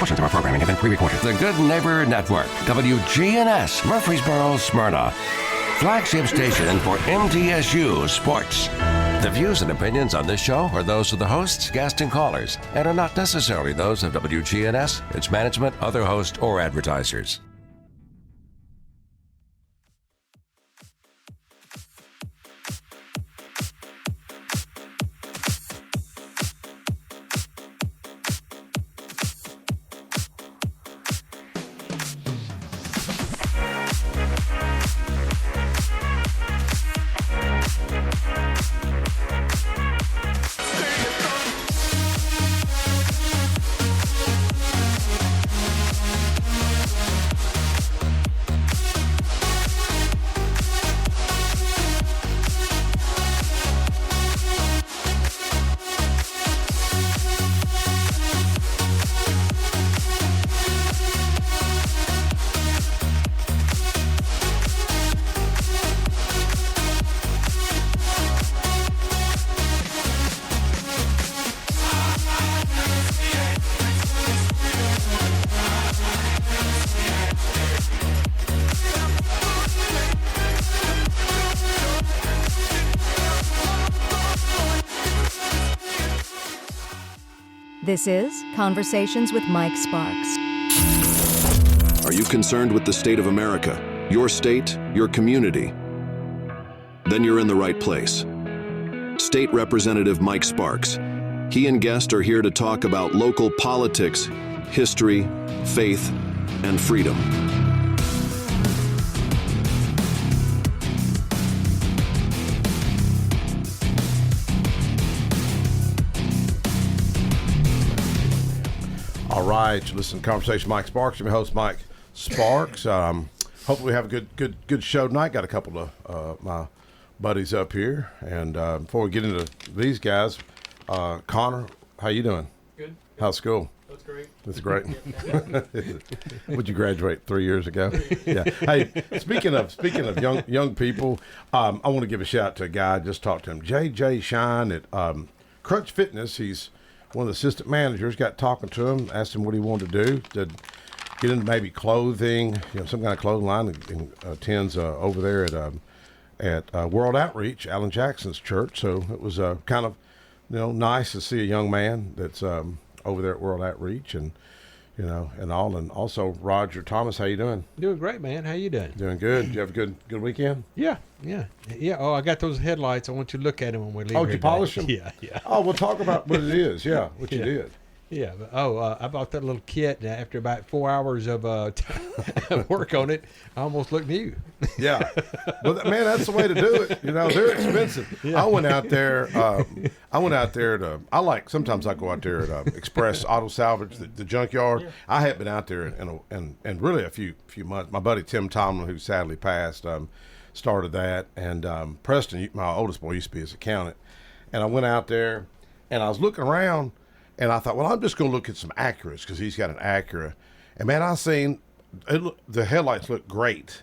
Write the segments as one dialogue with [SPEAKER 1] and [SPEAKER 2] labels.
[SPEAKER 1] Portions of our programming have been pre-recorded. The Good Neighbor Network, WGNS, Murfreesboro, Smyrna. Flagship station for MTSU Sports. The views and opinions on this show are those of the hosts, guests, and callers, and are not necessarily those of WGNS, its management, other hosts, or advertisers.
[SPEAKER 2] This is Conversations with Mike Sparks.
[SPEAKER 3] Are you concerned with the state of America, your state, your community? Then you're in the right place. State Representative Mike Sparks. He and guests are here to talk about local politics, history, faith, and freedom.
[SPEAKER 4] All right, listen to Conversation Mike Sparks. I'm your host, Mike Sparks. Hopefully we have a good show tonight. Got a couple of my buddies up here. And before we get into these guys, Connor, how you doing?
[SPEAKER 5] Good.
[SPEAKER 4] How's school?
[SPEAKER 5] That's great.
[SPEAKER 4] That's great. Would you graduate 3 years ago? Yeah. Hey, speaking of young people, I want to give a shout out to a guy. I just talked to him, JJ Shine at Crunch Fitness. He's one of the assistant managers. Got talking to him, asked him what he wanted to do to get into maybe clothing, some kind of clothing line, and attends over there at World Outreach, Alan Jackson's church. So it was kind of nice to see a young man that's over there at World Outreach, and and all. And also Roger Thomas, how you doing?
[SPEAKER 5] Doing great, man. How you doing?
[SPEAKER 4] Doing good. Did you have a good weekend?
[SPEAKER 5] Yeah. Oh, I got those headlights. I want you to look at them when we leave.
[SPEAKER 4] Oh, did you polish them?
[SPEAKER 5] Yeah.
[SPEAKER 4] Oh, we'll talk about what it is. Yeah, what you did.
[SPEAKER 5] Yeah. I bought that little kit, and after about 4 hours of work on it, I almost looked new.
[SPEAKER 4] Yeah. Well, man, that's the way to do it. They're expensive. Yeah. I went out there sometimes I go out there at Express Auto Salvage, the junkyard. Yeah. I had been out there in really a few months. My buddy Tim Tomlin, who sadly passed, started that. And Preston, my oldest boy, used to be his accountant. And I went out there, and I was looking around, and I thought, well, I'm just going to look at some Acuras because he's got an Acura. And, man, I seen the headlights looked great.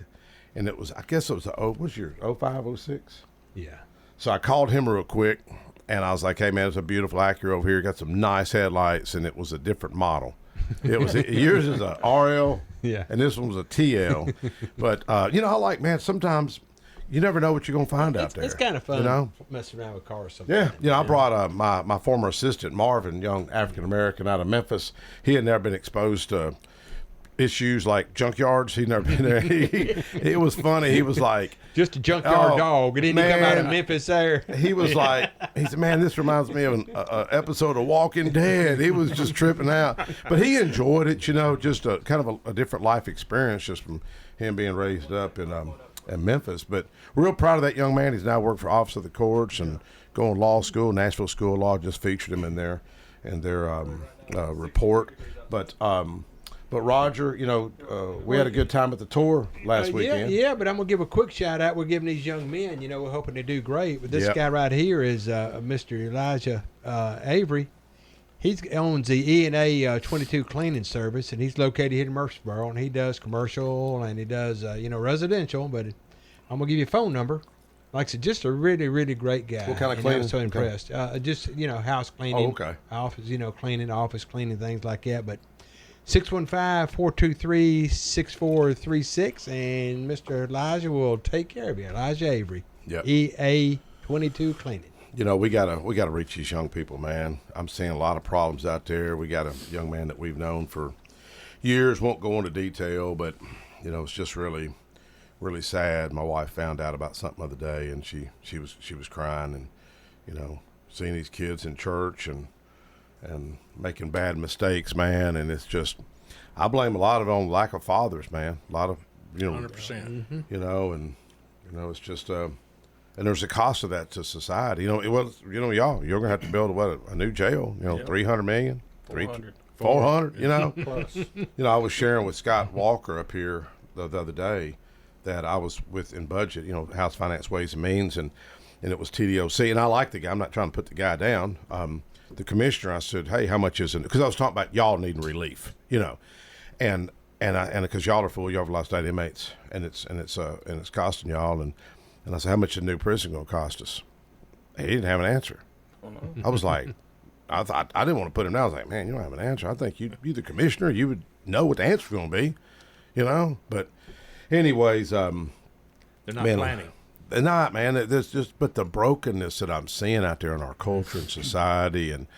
[SPEAKER 4] And it was, I guess it was what's your 05, 06?
[SPEAKER 5] Yeah.
[SPEAKER 4] So I called him real quick, and I was like, hey, man, it's a beautiful Acura over here. Got some nice headlights, and it was a different model. It was yours is a RL,
[SPEAKER 5] yeah,
[SPEAKER 4] and this one was a TL. But, I like, man, sometimes you never know what you're going to find out there.
[SPEAKER 5] It's kind of fun messing around with cars sometimes.
[SPEAKER 4] Yeah. I brought my former assistant, Marvin, young African-American out of Memphis. He had never been exposed to issues like junkyards. He'd never been there. It was funny. He was like,
[SPEAKER 5] just a junkyard dog. It didn't come out of Memphis there.
[SPEAKER 4] He was like, he said, man, this reminds me of an episode of Walking Dead. He was just tripping out. But he enjoyed it, just a kind of a different life experience just from him being raised up in Memphis. But we're real proud of that young man. He's now worked for Office of the Courts and going to law school. Nashville School of Law just featured him in their report. But Roger, we had a good time at the tour last weekend.
[SPEAKER 5] Yeah, but I'm going to give a quick shout out. We're giving these young men, we're hoping to do great. But this guy right here is Mr. Elijah Avery. He owns the E&A 22 cleaning service, and he's located here in Murfreesboro, and he does commercial and he does, residential. But I'm going to give you a phone number. Like I said, just a really, really great guy.
[SPEAKER 4] What kind of cleaning?
[SPEAKER 5] I was so impressed. Just, house cleaning.
[SPEAKER 4] Oh, okay.
[SPEAKER 5] Office, cleaning, office cleaning, things like that. But 615-423-6436, and Mr. Elijah will take care of you. Elijah Avery,
[SPEAKER 4] Yep.
[SPEAKER 5] EA 22 Cleaning.
[SPEAKER 4] You know, we gotta reach these young people, man. I'm seeing a lot of problems out there. We got a young man that we've known for years. Won't go into detail, but you know, it's just really, really sad. My wife found out about something the other day, and she was crying, and you know, seeing these kids in church and making bad mistakes, man. And it's just, I blame a lot of it on lack of fathers, man. A lot of, you know,
[SPEAKER 6] 100%.
[SPEAKER 4] you know, and you know, it's just and there's a cost of that to society. You know, it was, you know, you're gonna have to build a new jail. You know,
[SPEAKER 6] Yep.
[SPEAKER 4] 300 million,
[SPEAKER 6] 400.
[SPEAKER 4] 400. You know,
[SPEAKER 6] Plus.
[SPEAKER 4] you know, I was sharing with Scott Walker up here the other day that I was with in budget. You know, House Finance Ways and Means, and it was TDOC, and I like the guy. I'm not trying to put the guy down. The commissioner, I said, hey, how much is it? Because I was talking about y'all needing relief. You know, and because y'all are full, y'all have a lot of state inmates, and it's costing y'all. And I said, how much is the new prison going to cost us? He didn't have an answer. I was like, I thought, I didn't want to put him down. I was like, man, you don't have an answer. I think you the commissioner, you would know what the answer's going to be, you know. But anyways,
[SPEAKER 6] They're not
[SPEAKER 4] man,
[SPEAKER 6] planning.
[SPEAKER 4] they're not, man. There's just, but the brokenness that I'm seeing out there in our culture and society, and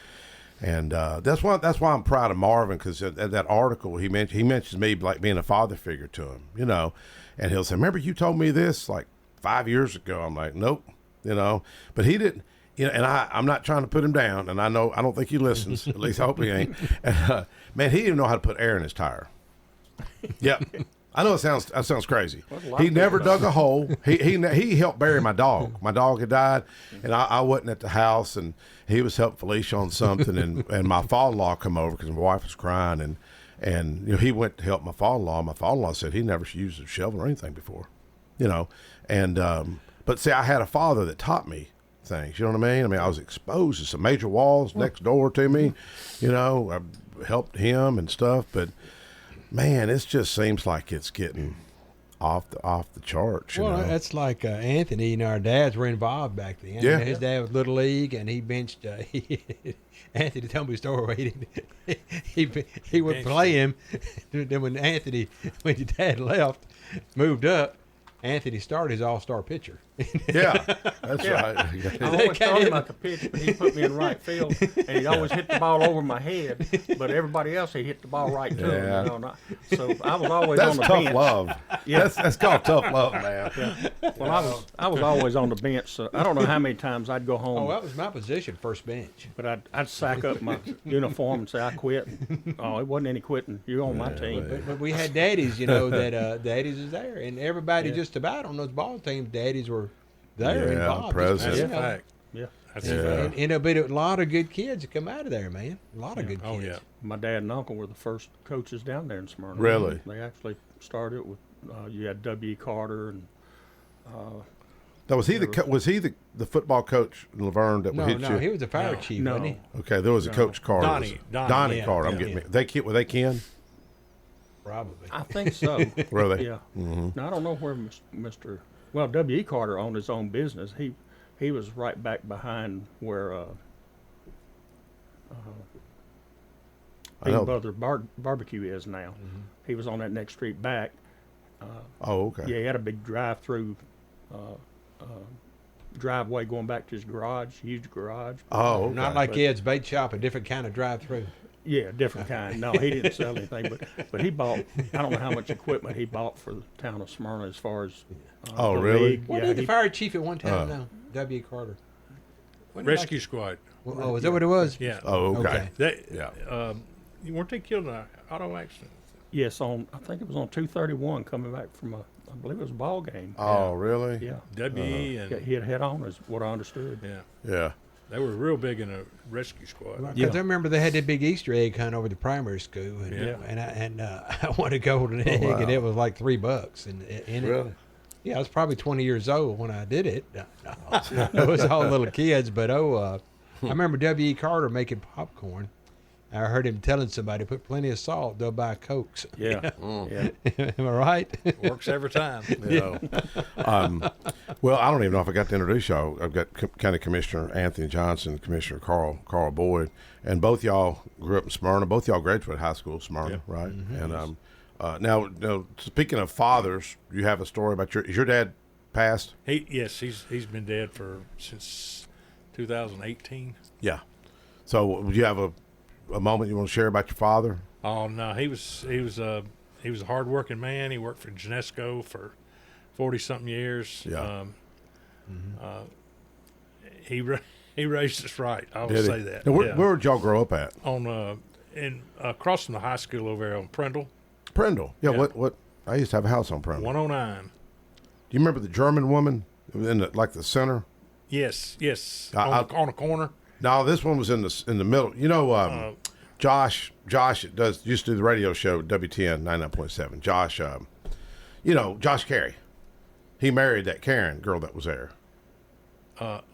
[SPEAKER 4] that's why I'm proud of Marvin, because that article he mentions me like being a father figure to him, you know, and he'll say, remember you told me this like 5 years ago. I'm like, nope, you know, but he didn't, you know, and I'm not trying to put him down, and I don't think he listens. At least I hope he ain't. And, man, he didn't even know how to put air in his tire. Yep. I know that sounds crazy. He never dug a hole. He helped bury my dog. My dog had died, and I wasn't at the house, and he was helping Felicia on something, and my father-in-law come over because my wife was crying, and you know, he went to help my father-in-law. My father-in-law said he never used a shovel or anything before, you know, and but see, I had a father that taught me things. You know what I mean? I was exposed to some major walls next door to me. You know, I helped him and stuff, but man, it just seems like it's getting off the charts.
[SPEAKER 5] Well,
[SPEAKER 4] know?
[SPEAKER 5] that's like Anthony and our dads were involved back then.
[SPEAKER 4] Yeah.
[SPEAKER 5] His dad was Little League, and he benched. Anthony told me a story where he would play him. Then when your dad left, moved up, Anthony started his all-star pitcher.
[SPEAKER 4] Yeah, that's right.
[SPEAKER 6] I always thought him like a pitch, but he put me in right field, and he always hit the ball over my head. But everybody else, he hit the ball right to him.
[SPEAKER 4] Yeah.
[SPEAKER 6] You know, so I was always
[SPEAKER 4] That's
[SPEAKER 6] on the
[SPEAKER 4] tough
[SPEAKER 6] bench.
[SPEAKER 4] love.
[SPEAKER 6] Yeah.
[SPEAKER 4] That's called tough love, man.
[SPEAKER 6] Well, I was always on the bench, so I don't know how many times I'd go home.
[SPEAKER 5] Oh, that was my position, first bench.
[SPEAKER 6] But I'd sack up my uniform and say, I quit. Oh, it wasn't any quitting. You're on my team.
[SPEAKER 5] But we had daddies, you know, that daddies is there, and everybody
[SPEAKER 6] Yeah.
[SPEAKER 5] just about on those ball teams, daddies were there
[SPEAKER 4] Yeah,
[SPEAKER 5] involved.
[SPEAKER 4] president.
[SPEAKER 6] That's
[SPEAKER 5] You
[SPEAKER 6] a
[SPEAKER 5] know.
[SPEAKER 6] fact. Yeah. That's
[SPEAKER 4] Yeah.
[SPEAKER 6] a fact.
[SPEAKER 5] And there'll be a lot of good kids that come out of there, man. A lot of good kids.
[SPEAKER 6] Oh, yeah. My dad and uncle were the first coaches down there in Smyrna.
[SPEAKER 4] Really?
[SPEAKER 6] They actually started with, you had W.E. Carter and
[SPEAKER 4] Now, was he the football coach in Laverne that
[SPEAKER 5] No,
[SPEAKER 4] hit you?
[SPEAKER 5] he was a fire chief,
[SPEAKER 6] no.
[SPEAKER 5] wasn't he?
[SPEAKER 4] Okay, there was a Coach Carter.
[SPEAKER 6] Donnie,
[SPEAKER 5] yeah,
[SPEAKER 4] Carter. I'm
[SPEAKER 6] yeah.
[SPEAKER 4] getting were they kin?
[SPEAKER 5] Probably.
[SPEAKER 6] I think so.
[SPEAKER 4] Were they?
[SPEAKER 6] Yeah. Now, I don't know where Mr. Well, W.E. Carter owned his own business. He was right back behind where
[SPEAKER 4] I know.
[SPEAKER 6] Big Brother Barbecue is now. He was on that next street back.
[SPEAKER 4] Oh, okay.
[SPEAKER 6] Yeah, he had a big drive-through driveway going back to his garage, huge garage.
[SPEAKER 4] Oh, okay.
[SPEAKER 5] Not like Ed's Bait Shop, a different kind of drive-through.
[SPEAKER 6] Yeah, different kind. No, he didn't sell anything, but he bought. I don't know how much equipment he bought for the town of Smyrna as far as.
[SPEAKER 4] Oh,
[SPEAKER 6] the
[SPEAKER 4] really?
[SPEAKER 6] league.
[SPEAKER 5] Wasn't
[SPEAKER 6] Yeah,
[SPEAKER 5] he the fire chief at one time? No, W. Carter. Wasn't he
[SPEAKER 7] Rescue squad.
[SPEAKER 5] Like, oh, is that what it was?
[SPEAKER 7] Yeah.
[SPEAKER 4] Oh, okay.
[SPEAKER 5] Okay.
[SPEAKER 7] They,
[SPEAKER 4] Yeah.
[SPEAKER 7] weren't they killed in an auto accident?
[SPEAKER 6] Yes, I think it was on 231 coming back from I believe it was a ball game.
[SPEAKER 4] Oh, really?
[SPEAKER 6] Yeah.
[SPEAKER 7] W.E.
[SPEAKER 6] Yeah,
[SPEAKER 7] and
[SPEAKER 6] he had head on, is what I understood.
[SPEAKER 7] yeah,
[SPEAKER 4] Yeah.
[SPEAKER 7] they were real big in a rescue squad.
[SPEAKER 5] Because
[SPEAKER 6] Yeah.
[SPEAKER 5] I remember they had that big Easter egg hunt over the primary school, and
[SPEAKER 7] Yeah.
[SPEAKER 5] I wanted a golden egg,
[SPEAKER 4] wow.
[SPEAKER 5] and it was like $3. And
[SPEAKER 4] Really?
[SPEAKER 5] yeah, I was probably 20 years old when I did it. No, it was all little kids, but I remember W.E. Carter making popcorn. I heard him telling somebody, put plenty of salt, they'll buy Cokes.
[SPEAKER 6] Yeah. Yeah.
[SPEAKER 5] Am I right?
[SPEAKER 7] Works every time.
[SPEAKER 4] You know. Well, I don't even know if I got to introduce y'all. I've got County Commissioner Anthony Johnson, Commissioner Carl Boyd, and both y'all grew up in Smyrna. Both y'all graduated high school, Smyrna, right? And now, speaking of fathers, you have a story about is your dad passed?
[SPEAKER 7] Yes, he's been dead since 2018.
[SPEAKER 4] Yeah. So, would you have a moment you want to share about your father?
[SPEAKER 7] Oh no, he was a hard-working man. He worked for Genesco for 40-something years.
[SPEAKER 4] Yeah.
[SPEAKER 7] He raised us right. I will
[SPEAKER 4] Did he?
[SPEAKER 7] say that.
[SPEAKER 4] Now, where did y'all grow up at?
[SPEAKER 7] On across from the high school over there on Prindle,
[SPEAKER 4] Prindle. Yeah.
[SPEAKER 7] Yeah.
[SPEAKER 4] What? I used to have a house on Prindle.
[SPEAKER 7] 109.
[SPEAKER 4] Do you remember the German woman in the center?
[SPEAKER 7] Yes. On a corner.
[SPEAKER 4] No, this one was in the middle. You know, Josh used to do the radio show WTN 99.7. Josh, Josh Carey. He married that Karen girl that was there.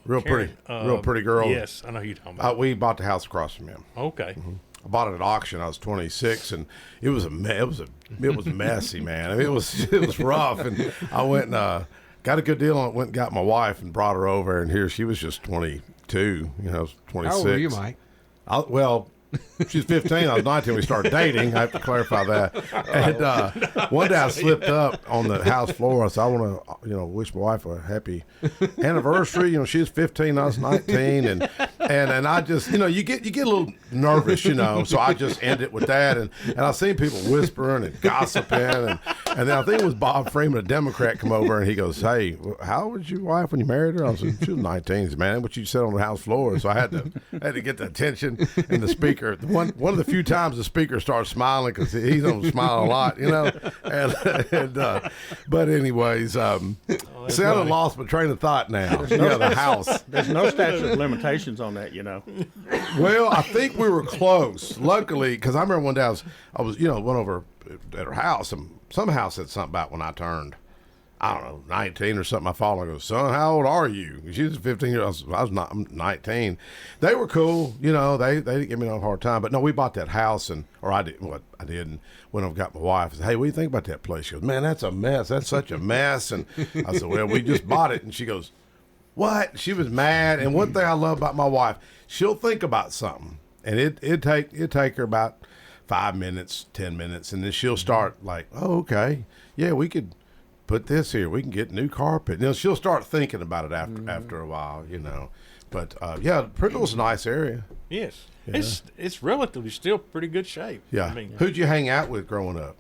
[SPEAKER 4] Real
[SPEAKER 7] Karen,
[SPEAKER 4] pretty girl.
[SPEAKER 7] Yes, I know who you're talking about.
[SPEAKER 4] We bought the house across from him.
[SPEAKER 7] Okay.
[SPEAKER 4] I bought it at auction. I was 26, and it was it was messy, man. I mean, it was rough, and I went and got a good deal on it. Went and got my wife and brought her over, and here she was just 22. 26.
[SPEAKER 5] How old were you, Mike?
[SPEAKER 4] She's 15. I was 19 when we started dating. I have to clarify that. And one day I slipped up on the house floor. I said, I want to, wish my wife a happy anniversary. She was 15. I was 19. And I just, you get a little nervous, So I just ended it with that. And I seen people whispering and gossiping. And then I think it was Bob Freeman, a Democrat, come over and he goes, hey, how old was your wife when you married her? I said, she was 19. He said, man, what you said on the house floor. So I had to get the attention and the speaker. One of the few times the speaker starts smiling because he don't smile a lot, but anyways, see, I done lost my train of thought now. The house.
[SPEAKER 6] There's no statute of limitations on that,
[SPEAKER 4] Well, I think we were close. Luckily, because I remember one day I was went over at her house and somehow said something about when I turned, I don't know, 19 or something. I followed. I go, son, how old are you? She was 15 years old. I was not 19. They were cool. They didn't give me no hard time. But no, we bought that house I did and went over and got my wife. I said, hey, what do you think about that place? She goes, man, that's a mess. That's such a mess. And I said, well, we just bought it. And she goes, what? She was mad. And one thing I love about my wife, she'll think about something. And it'd take her about 5 minutes, 10 minutes. And then she'll start like, oh, okay. Yeah, we could put this here. We can get new carpet. She'll start thinking about it after a while, But Prindle's a nice area.
[SPEAKER 7] Yes.
[SPEAKER 4] Yeah.
[SPEAKER 7] It's relatively still pretty good shape.
[SPEAKER 4] Yeah.
[SPEAKER 7] I mean,
[SPEAKER 4] who'd you hang out with growing up?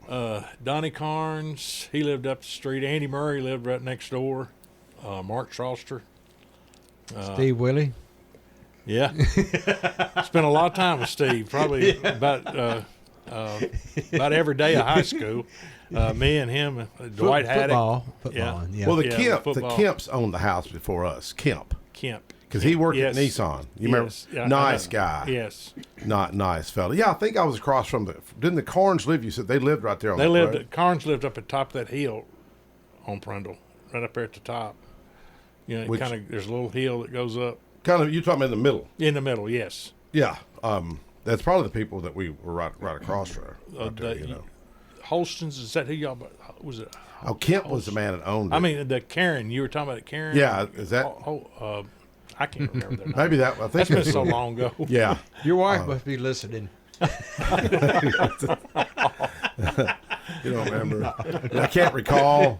[SPEAKER 7] Donnie Carnes, he lived up the street. Andy Murray lived right next door. Mark Troster.
[SPEAKER 5] Steve Willie.
[SPEAKER 7] Yeah. Spent a lot of time with Steve. Probably about every day of high school. Me and him, Dwight Haddock.
[SPEAKER 5] Football. Yeah.
[SPEAKER 4] Well, the
[SPEAKER 7] football.
[SPEAKER 4] Kemps owned the house before us. Kemp. Because he worked
[SPEAKER 7] Yes.
[SPEAKER 4] at Nissan. You
[SPEAKER 7] Yes.
[SPEAKER 4] remember?
[SPEAKER 7] Yeah,
[SPEAKER 4] Nice guy.
[SPEAKER 7] Yes.
[SPEAKER 4] Not nice fella. Yeah, I think I was across from didn't the Carnes live? You said they lived right there on the road.
[SPEAKER 7] Carnes lived up at the top of that hill on Prindle, right up there at the top. There's a little hill that goes up.
[SPEAKER 4] Kind of, you talking in the middle.
[SPEAKER 7] In the middle, yes.
[SPEAKER 4] Yeah. That's probably the people that we were right across from. Right there,
[SPEAKER 7] Holston's, is that who y'all, was it?
[SPEAKER 4] Oh, Kemp was the man that owned it.
[SPEAKER 7] I mean, the Karen, you were talking about Karen?
[SPEAKER 4] Yeah, is that?
[SPEAKER 7] I can't remember their name.
[SPEAKER 4] Maybe that, I think
[SPEAKER 7] That's been so long ago.
[SPEAKER 4] Yeah.
[SPEAKER 5] Your wife must be listening.
[SPEAKER 4] You don't remember? I can't recall.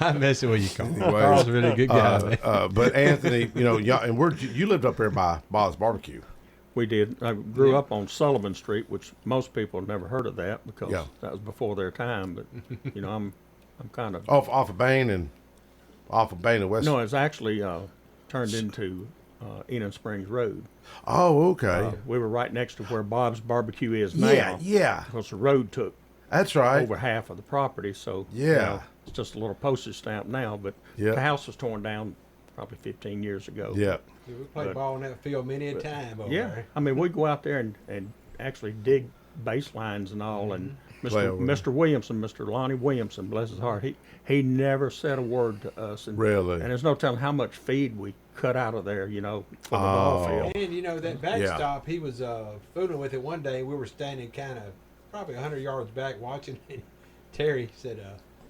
[SPEAKER 5] I'm messing with you, Carl. Carl's a really good guy.
[SPEAKER 4] But Anthony, and you lived up there by Bob's Barbecue.
[SPEAKER 6] We did. I grew up on Sullivan Street, which most people have never heard of that because that was before their time. But I'm kind of
[SPEAKER 4] off of Bain and West.
[SPEAKER 6] No, it's actually turned into Enon Springs Road.
[SPEAKER 4] Oh, okay.
[SPEAKER 6] We were right next to where Bob's Barbecue is now.
[SPEAKER 4] Yeah.
[SPEAKER 6] Because the road took
[SPEAKER 4] that's right
[SPEAKER 6] over half of the property. So it's just a little postage stamp now. But the house was torn down probably 15 years ago.
[SPEAKER 4] Yeah.
[SPEAKER 5] We played ball in that field many a time over there.
[SPEAKER 6] I mean, we go out there and actually dig bass lines and all. And
[SPEAKER 4] Play over.
[SPEAKER 6] Mr. Williamson, Mr. Lonnie Williamson, bless his heart, he never said a word to us. And,
[SPEAKER 4] Really?
[SPEAKER 6] And there's no telling how much feed we cut out of there, you know, for the ball field.
[SPEAKER 5] And that backstop, he was fooling with it one day. We were standing kind of probably 100 yards back watching. And Terry said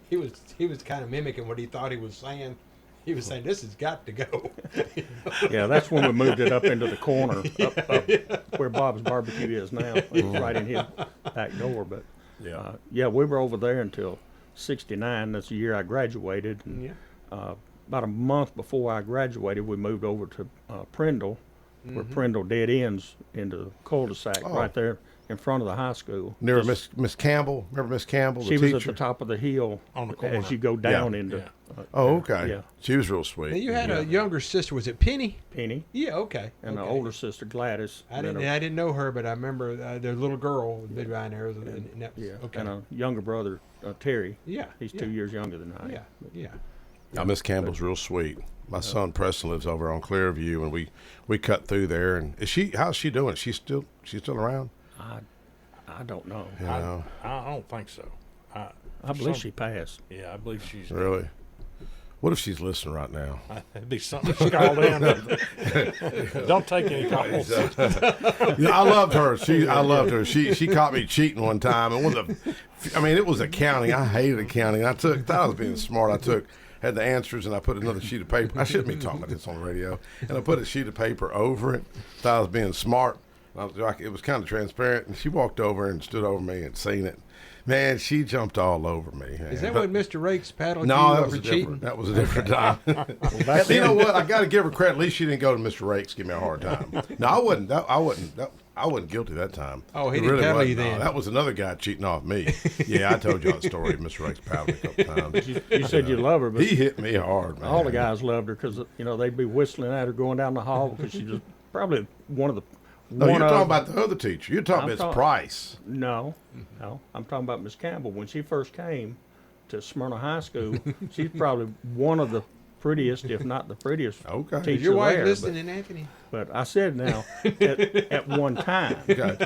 [SPEAKER 5] he was kind of mimicking what he thought he was saying. He was saying, "This has got to go."
[SPEAKER 6] Yeah, that's when we moved it up into the corner, up where Bob's Barbecue is now, right in his back door. But yeah, we were over there until '69. That's the year I graduated. And, about a month before I graduated, we moved over to Prindle, where Prindle dead ends into the cul-de-sac right there in front of the high school.
[SPEAKER 4] Near Miss Campbell. Remember Miss Campbell, the
[SPEAKER 6] She
[SPEAKER 4] teacher?
[SPEAKER 6] was at the top of the hill
[SPEAKER 7] On the corner.
[SPEAKER 6] as you go down into.
[SPEAKER 4] Oh, okay.
[SPEAKER 6] Yeah.
[SPEAKER 4] She was real sweet.
[SPEAKER 5] Now, you had a younger sister. Was it Penny?
[SPEAKER 6] Penny
[SPEAKER 5] Yeah. Okay.
[SPEAKER 6] and
[SPEAKER 5] okay.
[SPEAKER 6] an older sister Gladys.
[SPEAKER 5] I
[SPEAKER 6] and
[SPEAKER 5] didn't know her, but I remember the little girl with big behind there. And that was,
[SPEAKER 6] yeah,
[SPEAKER 5] okay.
[SPEAKER 6] and a younger brother Terry.
[SPEAKER 5] Yeah.
[SPEAKER 6] He's
[SPEAKER 5] yeah.
[SPEAKER 6] 2 years younger than I am.
[SPEAKER 5] Yeah. Yeah.
[SPEAKER 4] Now, Miss Campbell's real sweet. My son Preston lives over on Clearview, and we cut through there. And how's she doing? She's still around?
[SPEAKER 6] I don't know.
[SPEAKER 4] You know?
[SPEAKER 7] I don't think so.
[SPEAKER 6] I believe she passed.
[SPEAKER 7] Yeah, I believe she's.
[SPEAKER 4] Really? What if she's listening right now?
[SPEAKER 7] It'd be something she called in. Don't take any calls.
[SPEAKER 4] I loved her. I loved her. She caught me cheating one time, and it was accounting. I hated accounting. Thought I was being smart. Had the answers, and I put another sheet of paper. I shouldn't be talking about this on the radio. And I put a sheet of paper over it. Thought I was being smart. It was kind of transparent, and she walked over and stood over me and seen it. Man, she jumped all over me. Man.
[SPEAKER 5] Is that when Mr. Rakes paddled
[SPEAKER 4] No,
[SPEAKER 5] you
[SPEAKER 4] that was
[SPEAKER 5] for
[SPEAKER 4] a
[SPEAKER 5] cheating?
[SPEAKER 4] different. That was a different time. You know what? I got to give her credit. At least she didn't go to Mr. Rakes give me a hard time. No, I wasn't. I wasn't guilty that time.
[SPEAKER 5] Oh, he
[SPEAKER 4] It
[SPEAKER 5] didn't paddle
[SPEAKER 4] wasn't.
[SPEAKER 5] you then.
[SPEAKER 4] No, that was another guy cheating off me. Yeah, I told y'all the story of Mr. Rakes paddling a couple times.
[SPEAKER 6] You said you love her, but
[SPEAKER 4] He hit me hard, man.
[SPEAKER 6] all the guys loved her because they'd be whistling at her going down the hall because she was probably one of the.
[SPEAKER 4] No,
[SPEAKER 6] one
[SPEAKER 4] you're
[SPEAKER 6] of-
[SPEAKER 4] talking about the other teacher. You're talking
[SPEAKER 6] I'm
[SPEAKER 4] about
[SPEAKER 6] talking-
[SPEAKER 4] Price.
[SPEAKER 6] No, I'm talking about Miss Campbell. When she first came to Smyrna High School, she's probably one of the prettiest, if not the prettiest,
[SPEAKER 4] Okay.
[SPEAKER 6] teacher
[SPEAKER 5] Is your wife
[SPEAKER 6] there.
[SPEAKER 5] listening, Anthony?
[SPEAKER 6] But I said now, at one time,
[SPEAKER 4] Okay.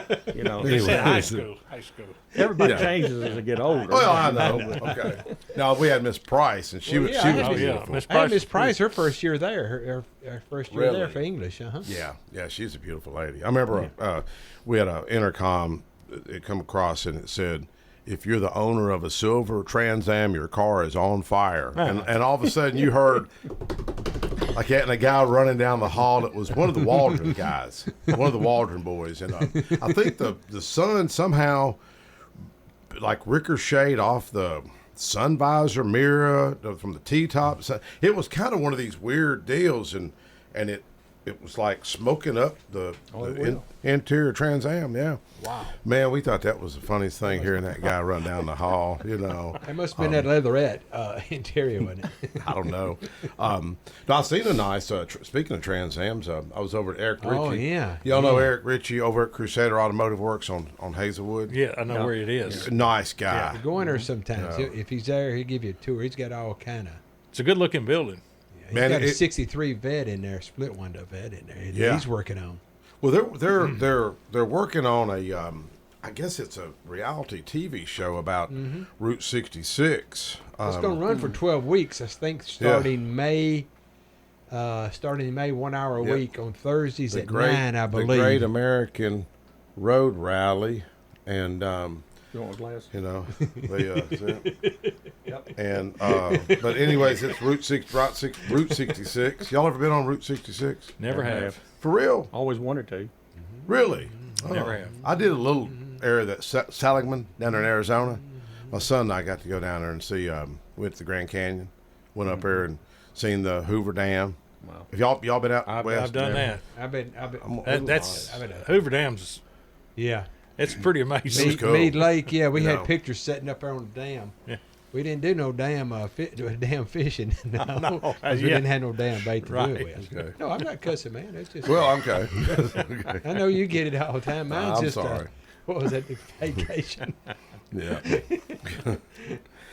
[SPEAKER 7] He said high
[SPEAKER 4] Anyway.
[SPEAKER 7] school. High school.
[SPEAKER 6] everybody
[SPEAKER 4] Yeah.
[SPEAKER 6] changes as they get older.
[SPEAKER 4] Well, I know. Okay. Now we had Miss Price, and she was
[SPEAKER 5] yeah, I had
[SPEAKER 7] Oh, yeah.
[SPEAKER 4] beautiful.
[SPEAKER 7] Miss
[SPEAKER 5] I had
[SPEAKER 7] Price.
[SPEAKER 5] Miss Price her first year there. Her first year there
[SPEAKER 4] Really?
[SPEAKER 5] for English. Uh-huh.
[SPEAKER 4] Yeah, she's a beautiful lady. I remember we had an intercom. It come across and it said, "If you're the owner of a silver Trans Am, your car is on fire." And all of a sudden you heard like that, and a guy running down the hall. It was one of the Waldron guys, one of the Waldron boys, and I think the sun somehow like ricocheted off the sun visor mirror from the T-top. So it was kind of one of these weird deals, and it was like smoking up the interior Trans Am. Yeah.
[SPEAKER 5] Wow.
[SPEAKER 4] Man, we thought that was the funniest thing, hearing that guy run down the hall. You know,
[SPEAKER 5] It must have been that leatherette interior, wasn't it?
[SPEAKER 4] I don't know. No, I seen a nice. Speaking of Trans Ams, I was over at Eric Ritchie.
[SPEAKER 5] Oh, yeah.
[SPEAKER 4] Y'all know Eric Ritchie over at Crusader Automotive Works on Hazelwood.
[SPEAKER 7] Yeah, I know where it is.
[SPEAKER 4] Nice guy.
[SPEAKER 5] Go in there sometimes. If he's there, he'll give you a tour. He's got all kind of.
[SPEAKER 7] It's a good looking building.
[SPEAKER 5] He's
[SPEAKER 4] Man,
[SPEAKER 5] got a
[SPEAKER 4] it-
[SPEAKER 5] 63 vet in there, split window vet in there.
[SPEAKER 4] Yeah.
[SPEAKER 5] He's working on.
[SPEAKER 4] Well, they're working on a. I guess it's a reality TV show about Route 66.
[SPEAKER 5] It's going to run for 12 weeks. I think starting May. Starting in May, 1 hour a
[SPEAKER 4] Yep.
[SPEAKER 5] week on Thursdays at 9, I believe.
[SPEAKER 4] The Great American Road Rally, and
[SPEAKER 6] You want a glass?
[SPEAKER 4] you know, and but anyways, it's Route 66. Y'all ever been on Route 66?
[SPEAKER 7] Never
[SPEAKER 6] Never
[SPEAKER 7] have.
[SPEAKER 6] have.
[SPEAKER 4] For real?
[SPEAKER 6] Always wanted to.
[SPEAKER 4] Really?
[SPEAKER 7] Never have.
[SPEAKER 4] I did a little area that Seligman down there in Arizona. My son and I got to go down there and see. Went to the Grand Canyon, went up there and seen the Hoover Dam.
[SPEAKER 6] Wow.
[SPEAKER 4] Have y'all been out west?
[SPEAKER 7] I've done that.
[SPEAKER 5] I've been.
[SPEAKER 7] That's
[SPEAKER 5] I've been.
[SPEAKER 7] Hoover Dam's.
[SPEAKER 5] Yeah.
[SPEAKER 7] It's pretty amazing.
[SPEAKER 4] cool.
[SPEAKER 5] Mead Lake, yeah, we
[SPEAKER 4] You
[SPEAKER 5] had
[SPEAKER 4] know.
[SPEAKER 5] pictures setting up there on the dam.
[SPEAKER 7] Yeah.
[SPEAKER 5] We didn't do no damn damn fishing. No,
[SPEAKER 7] No,
[SPEAKER 5] 'cause we
[SPEAKER 7] yeah.
[SPEAKER 5] didn't have no damn bait to do
[SPEAKER 7] Right.
[SPEAKER 5] it with.
[SPEAKER 4] Okay.
[SPEAKER 5] No, I'm not cussing, man. It's just.
[SPEAKER 4] Well, okay. Okay.
[SPEAKER 5] I know you get it all the time. Mine's
[SPEAKER 4] I'm
[SPEAKER 5] just.
[SPEAKER 4] sorry.
[SPEAKER 5] What was that? Vacation.
[SPEAKER 4] Yeah.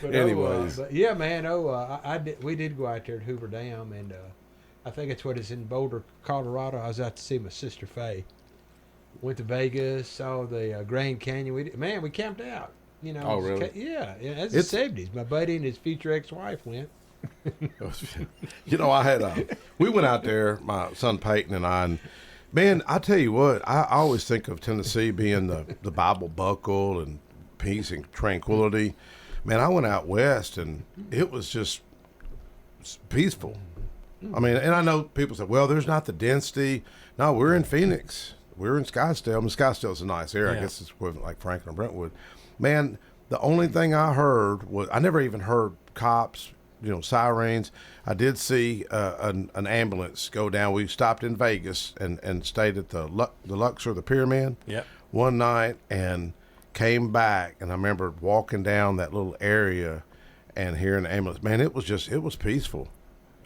[SPEAKER 5] But,
[SPEAKER 4] Anyways.
[SPEAKER 5] but yeah, man. I did. We did go out there at Hoover Dam, and I think it's what it's in Boulder, Colorado. I was out to see my sister Faye, Went to Vegas, saw the Grand Canyon. We camped out. You know.
[SPEAKER 4] Oh, really?
[SPEAKER 5] Yeah. That's the '70s. My buddy and his future ex-wife went.
[SPEAKER 4] You know, I had we went out there, my son Peyton and I, and man, I tell you what, I always think of Tennessee being the Bible buckle and peace and tranquility. Man, I went out west and it was just peaceful. I mean, and I know people say, well, there's not the density. No, we're in Phoenix. We're in Scottsdale. I mean, Scottsdale's a nice area. I guess it's equivalent like Franklin or Brentwood. Man, the only thing I heard was, I never even heard cops, you know, sirens. I did see an ambulance go down. We stopped in Vegas and stayed at the Luxor, the Pyramid, one night, and came back. And I remember walking down that little area and hearing the ambulance. Man, it was peaceful.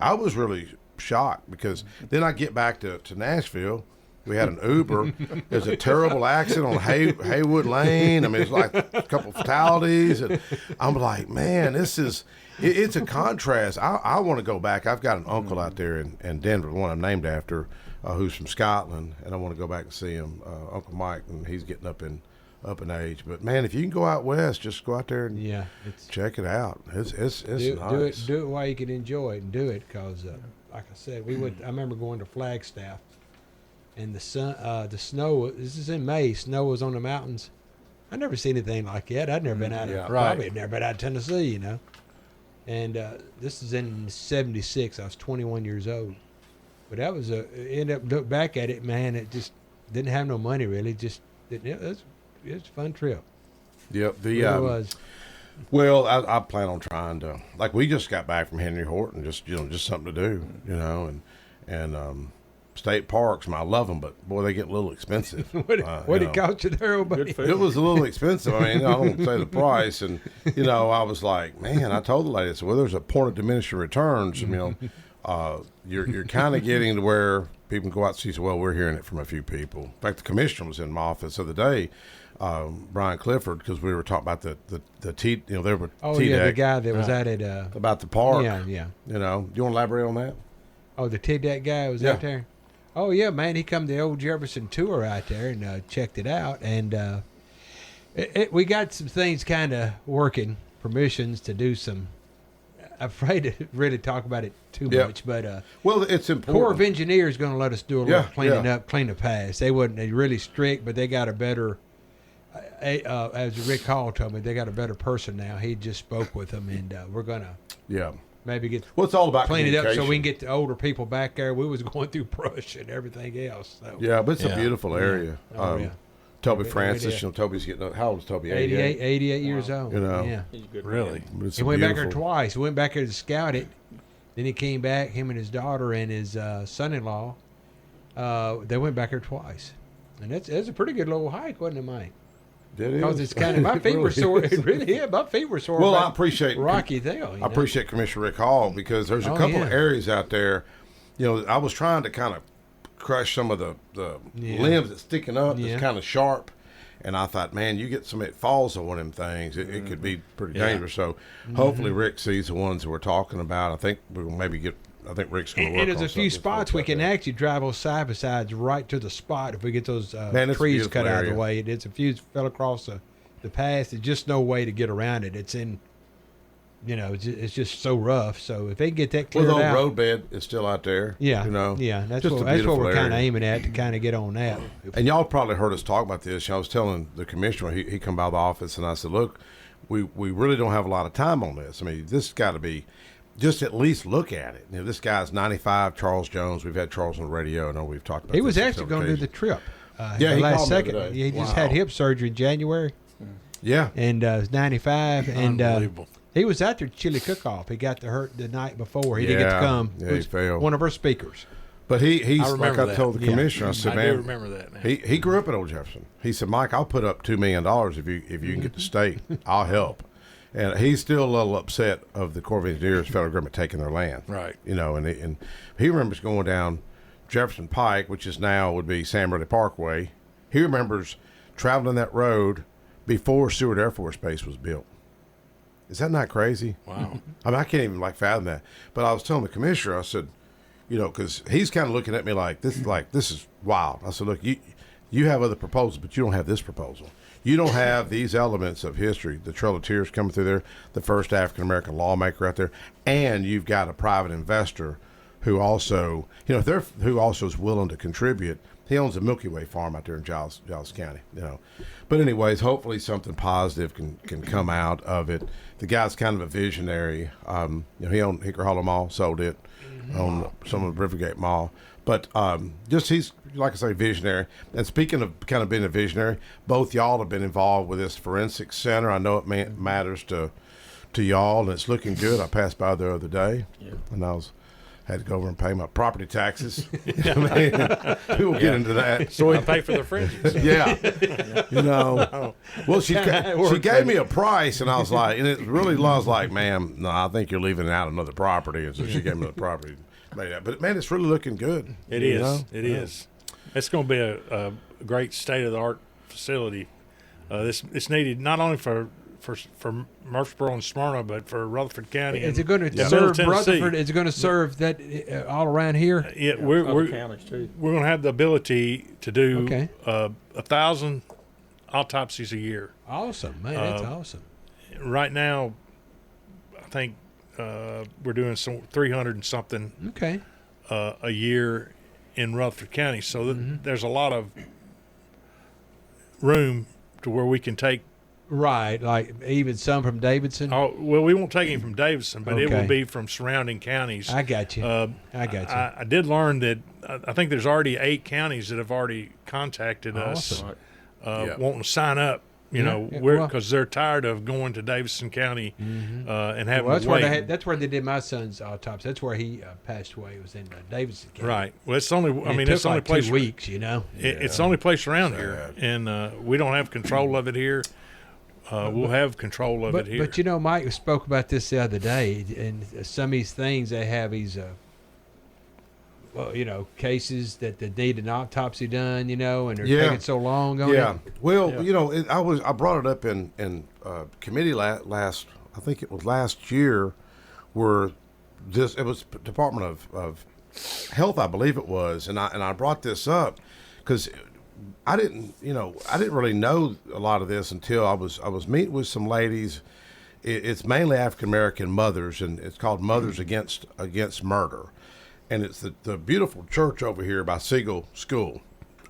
[SPEAKER 4] I was really shocked because then I get back to Nashville. We had an Uber. There's a terrible accident on Haywood Lane. I mean, it's like a couple fatalities. And I'm like, man, it's a contrast. I want to go back. I've got an uncle out there in Denver, the one I'm named after, who's from Scotland, and I want to go back and see him, Uncle Mike, and he's getting up in age. But man, if you can go out west, just go out there and check it out. It's nice.
[SPEAKER 5] Do it while you can enjoy it, and do it because, like I said, I remember going to Flagstaff. And the snow. This is in May. Snow was on the mountains. I never seen anything like that. I'd never been out. Probably never been out of Tennessee, you know. And this is in '76. I was 21 years old. But that was look back at it, man. It just didn't have no money really. Just didn't. It was a fun trip.
[SPEAKER 4] Yep.
[SPEAKER 5] It was.
[SPEAKER 4] Well, I plan on trying to. Like we just got back from Henry Horton. Just something to do, you know, and. State parks, I love them, but boy, they get a little expensive.
[SPEAKER 5] what did it cost you there, buddy?
[SPEAKER 4] It was a little expensive. I mean, I don't say the price, and you know, I was like, man, I told the lady, I said, well, there's a point of diminishing returns. You know, you're kind of getting to where people can go out and see. So, well, we're hearing it from a few people. In fact, the commissioner was in my office the other day, Brian Clifford, because we were talking about the T. You know, there were
[SPEAKER 5] the guy that was at it
[SPEAKER 4] about the park.
[SPEAKER 5] Yeah.
[SPEAKER 4] You know, do you want to elaborate on that?
[SPEAKER 5] Oh, the T-Deck guy was out there. Oh, yeah, man. He come to the old Jefferson tour out there and checked it out. And we got some things kind of working, permissions to do some. I'm afraid to really talk about it too much. But
[SPEAKER 4] well, it's important.
[SPEAKER 5] Corps of Engineers going to let us do a little cleaning up, clean the pass. They really strict, but they got a better, as Rick Hall told me, they got a better person now. He just spoke with them, and we're going to maybe get
[SPEAKER 4] it's all about
[SPEAKER 5] clean it up so we can get the older people back there. We was going through brush and everything else. So.
[SPEAKER 4] Yeah, but it's a beautiful area. Toby
[SPEAKER 5] Really,
[SPEAKER 4] Francis, you know, Toby's getting, how old is Toby?
[SPEAKER 5] 88 years old.
[SPEAKER 4] You know,
[SPEAKER 5] yeah.
[SPEAKER 6] He's a good
[SPEAKER 7] Really?
[SPEAKER 5] He went back there twice. He went back there to scout it. Then he came back, him and his daughter and his son-in-law. They went back there twice. And it's a pretty good little hike, wasn't it, Mike? Because it's kind of, my feet were sore. It really is. My feet were sore.
[SPEAKER 4] Well, I appreciate
[SPEAKER 5] Rocky Hill.
[SPEAKER 4] I appreciate Commissioner Rick Hall because there's a couple of areas out there. You know, I was trying to kind of crush some of the limbs that's sticking up. That's kind of sharp, and I thought, man, you get somebody that falls on one of them things, it could be pretty dangerous. So hopefully Rick sees the ones that we're talking about. I think we'll maybe get. I think Rick's going to work on
[SPEAKER 5] there's a few spots we can actually drive those side by sides right to the spot if we get those trees cut out of the way. It's a few fell across the path. There's just no way to get around it. It's in, you know, it's just so rough. So if they can get that cleared out.
[SPEAKER 4] Well, the roadbed is still out there.
[SPEAKER 5] Yeah.
[SPEAKER 4] You know.
[SPEAKER 5] Yeah, that's what we're kind of aiming at, to kind of get on that.
[SPEAKER 4] And y'all probably heard us talk about this. I was telling the commissioner, he come by the office, and I said, look, we really don't have a lot of time on this. I mean, this has got to be, just at least look at it. You know, this guy's 95, Charles Jones. We've had Charles on the radio. I know we've talked about
[SPEAKER 5] He was actually going to do the trip.
[SPEAKER 4] He
[SPEAKER 5] last second.
[SPEAKER 4] Today.
[SPEAKER 5] He just had hip surgery in January.
[SPEAKER 4] Yeah.
[SPEAKER 5] And was 95.
[SPEAKER 7] Unbelievable.
[SPEAKER 5] And he was out there at Chili Cook-Off. He got to hurt the night before. He didn't get to come.
[SPEAKER 4] Yeah, he failed.
[SPEAKER 5] One of our speakers.
[SPEAKER 4] But he's like I told the commissioner, I said, man,
[SPEAKER 7] I do remember that now.
[SPEAKER 4] He grew up at Old Jefferson. He said, Mike, I'll put up $2 million if you can get the state. I'll help. And he's still a little upset of the Corps of Engineers, federal government taking their land.
[SPEAKER 7] Right.
[SPEAKER 4] You know, and he remembers going down Jefferson Pike, which is now would be Sam Ridley Parkway. He remembers traveling that road before Seward Air Force Base was built. Is that not crazy?
[SPEAKER 7] Wow.
[SPEAKER 4] I mean, I can't even fathom that. But I was telling the commissioner, I said, you know, because he's kind of looking at me like this is wild. I said, look, You have other proposals, but you don't have this proposal. You don't have these elements of history. The Trail of Tears coming through there, the first African American lawmaker out there, and you've got a private investor who also, who also is willing to contribute. He owns a Milky Way farm out there in Giles County, But anyways, hopefully something positive can come out of it. The guy's kind of a visionary. He owned Hickory Hollow Mall, sold it, owned some of the Rivergate Mall. But he's, like I say, visionary. And speaking of kind of being a visionary, both y'all have been involved with this forensic center. I know it matters to y'all, and it's looking good. I passed by there the other day, and had to go over and pay my property taxes. We will get into that.
[SPEAKER 7] So we pay for the fringes.
[SPEAKER 4] Yeah. Well, she gave me a price, and I was like, and it really was like, ma'am, no, I think you're leaving out another property. And so she gave me the property. But, man, it's really looking good.
[SPEAKER 7] It is. It is. It's going to be a great state-of-the-art facility. It's needed not only for Murfreesboro and Smyrna, but for Rutherford County.
[SPEAKER 5] Is it going to serve Rutherford? Is it going to serve that all around here?
[SPEAKER 7] Yeah,
[SPEAKER 6] Other counties too.
[SPEAKER 7] We're going to have the ability to do 1,000 autopsies a year.
[SPEAKER 5] Awesome, man. That's awesome.
[SPEAKER 7] Right now, I think we're doing some 300 and something a year in Rutherford County. So there's a lot of room to where we can take.
[SPEAKER 5] Right, like even some from Davidson.
[SPEAKER 7] Oh well, we won't take him from Davidson, but it will be from surrounding counties.
[SPEAKER 5] I got you.
[SPEAKER 7] I did learn that I think there's already 8 counties that have already contacted us, wanting to sign up. Because they're tired of going to Davidson County and having to wait.
[SPEAKER 5] That's where they did my son's autopsy. That's where he passed away. It was in Davidson County.
[SPEAKER 7] Right. Well, it's only.
[SPEAKER 5] It's
[SPEAKER 7] only
[SPEAKER 5] like
[SPEAKER 7] place.
[SPEAKER 5] 2 weeks.
[SPEAKER 7] It's the only place around here, and we don't have control of it here. We'll have control of it here.
[SPEAKER 5] But Mike spoke about this the other day, and some of these things they have these, cases that they need an autopsy done, and they're taking so long on it.
[SPEAKER 4] Well, I brought it up in committee last. I think it was last year, where it was Department of Health, I believe it was, and I brought this up because I didn't really know a lot of this until I was meeting with some ladies. It's mainly African American mothers, and it's called Mothers Against Murder, and it's the beautiful church over here by Siegel School.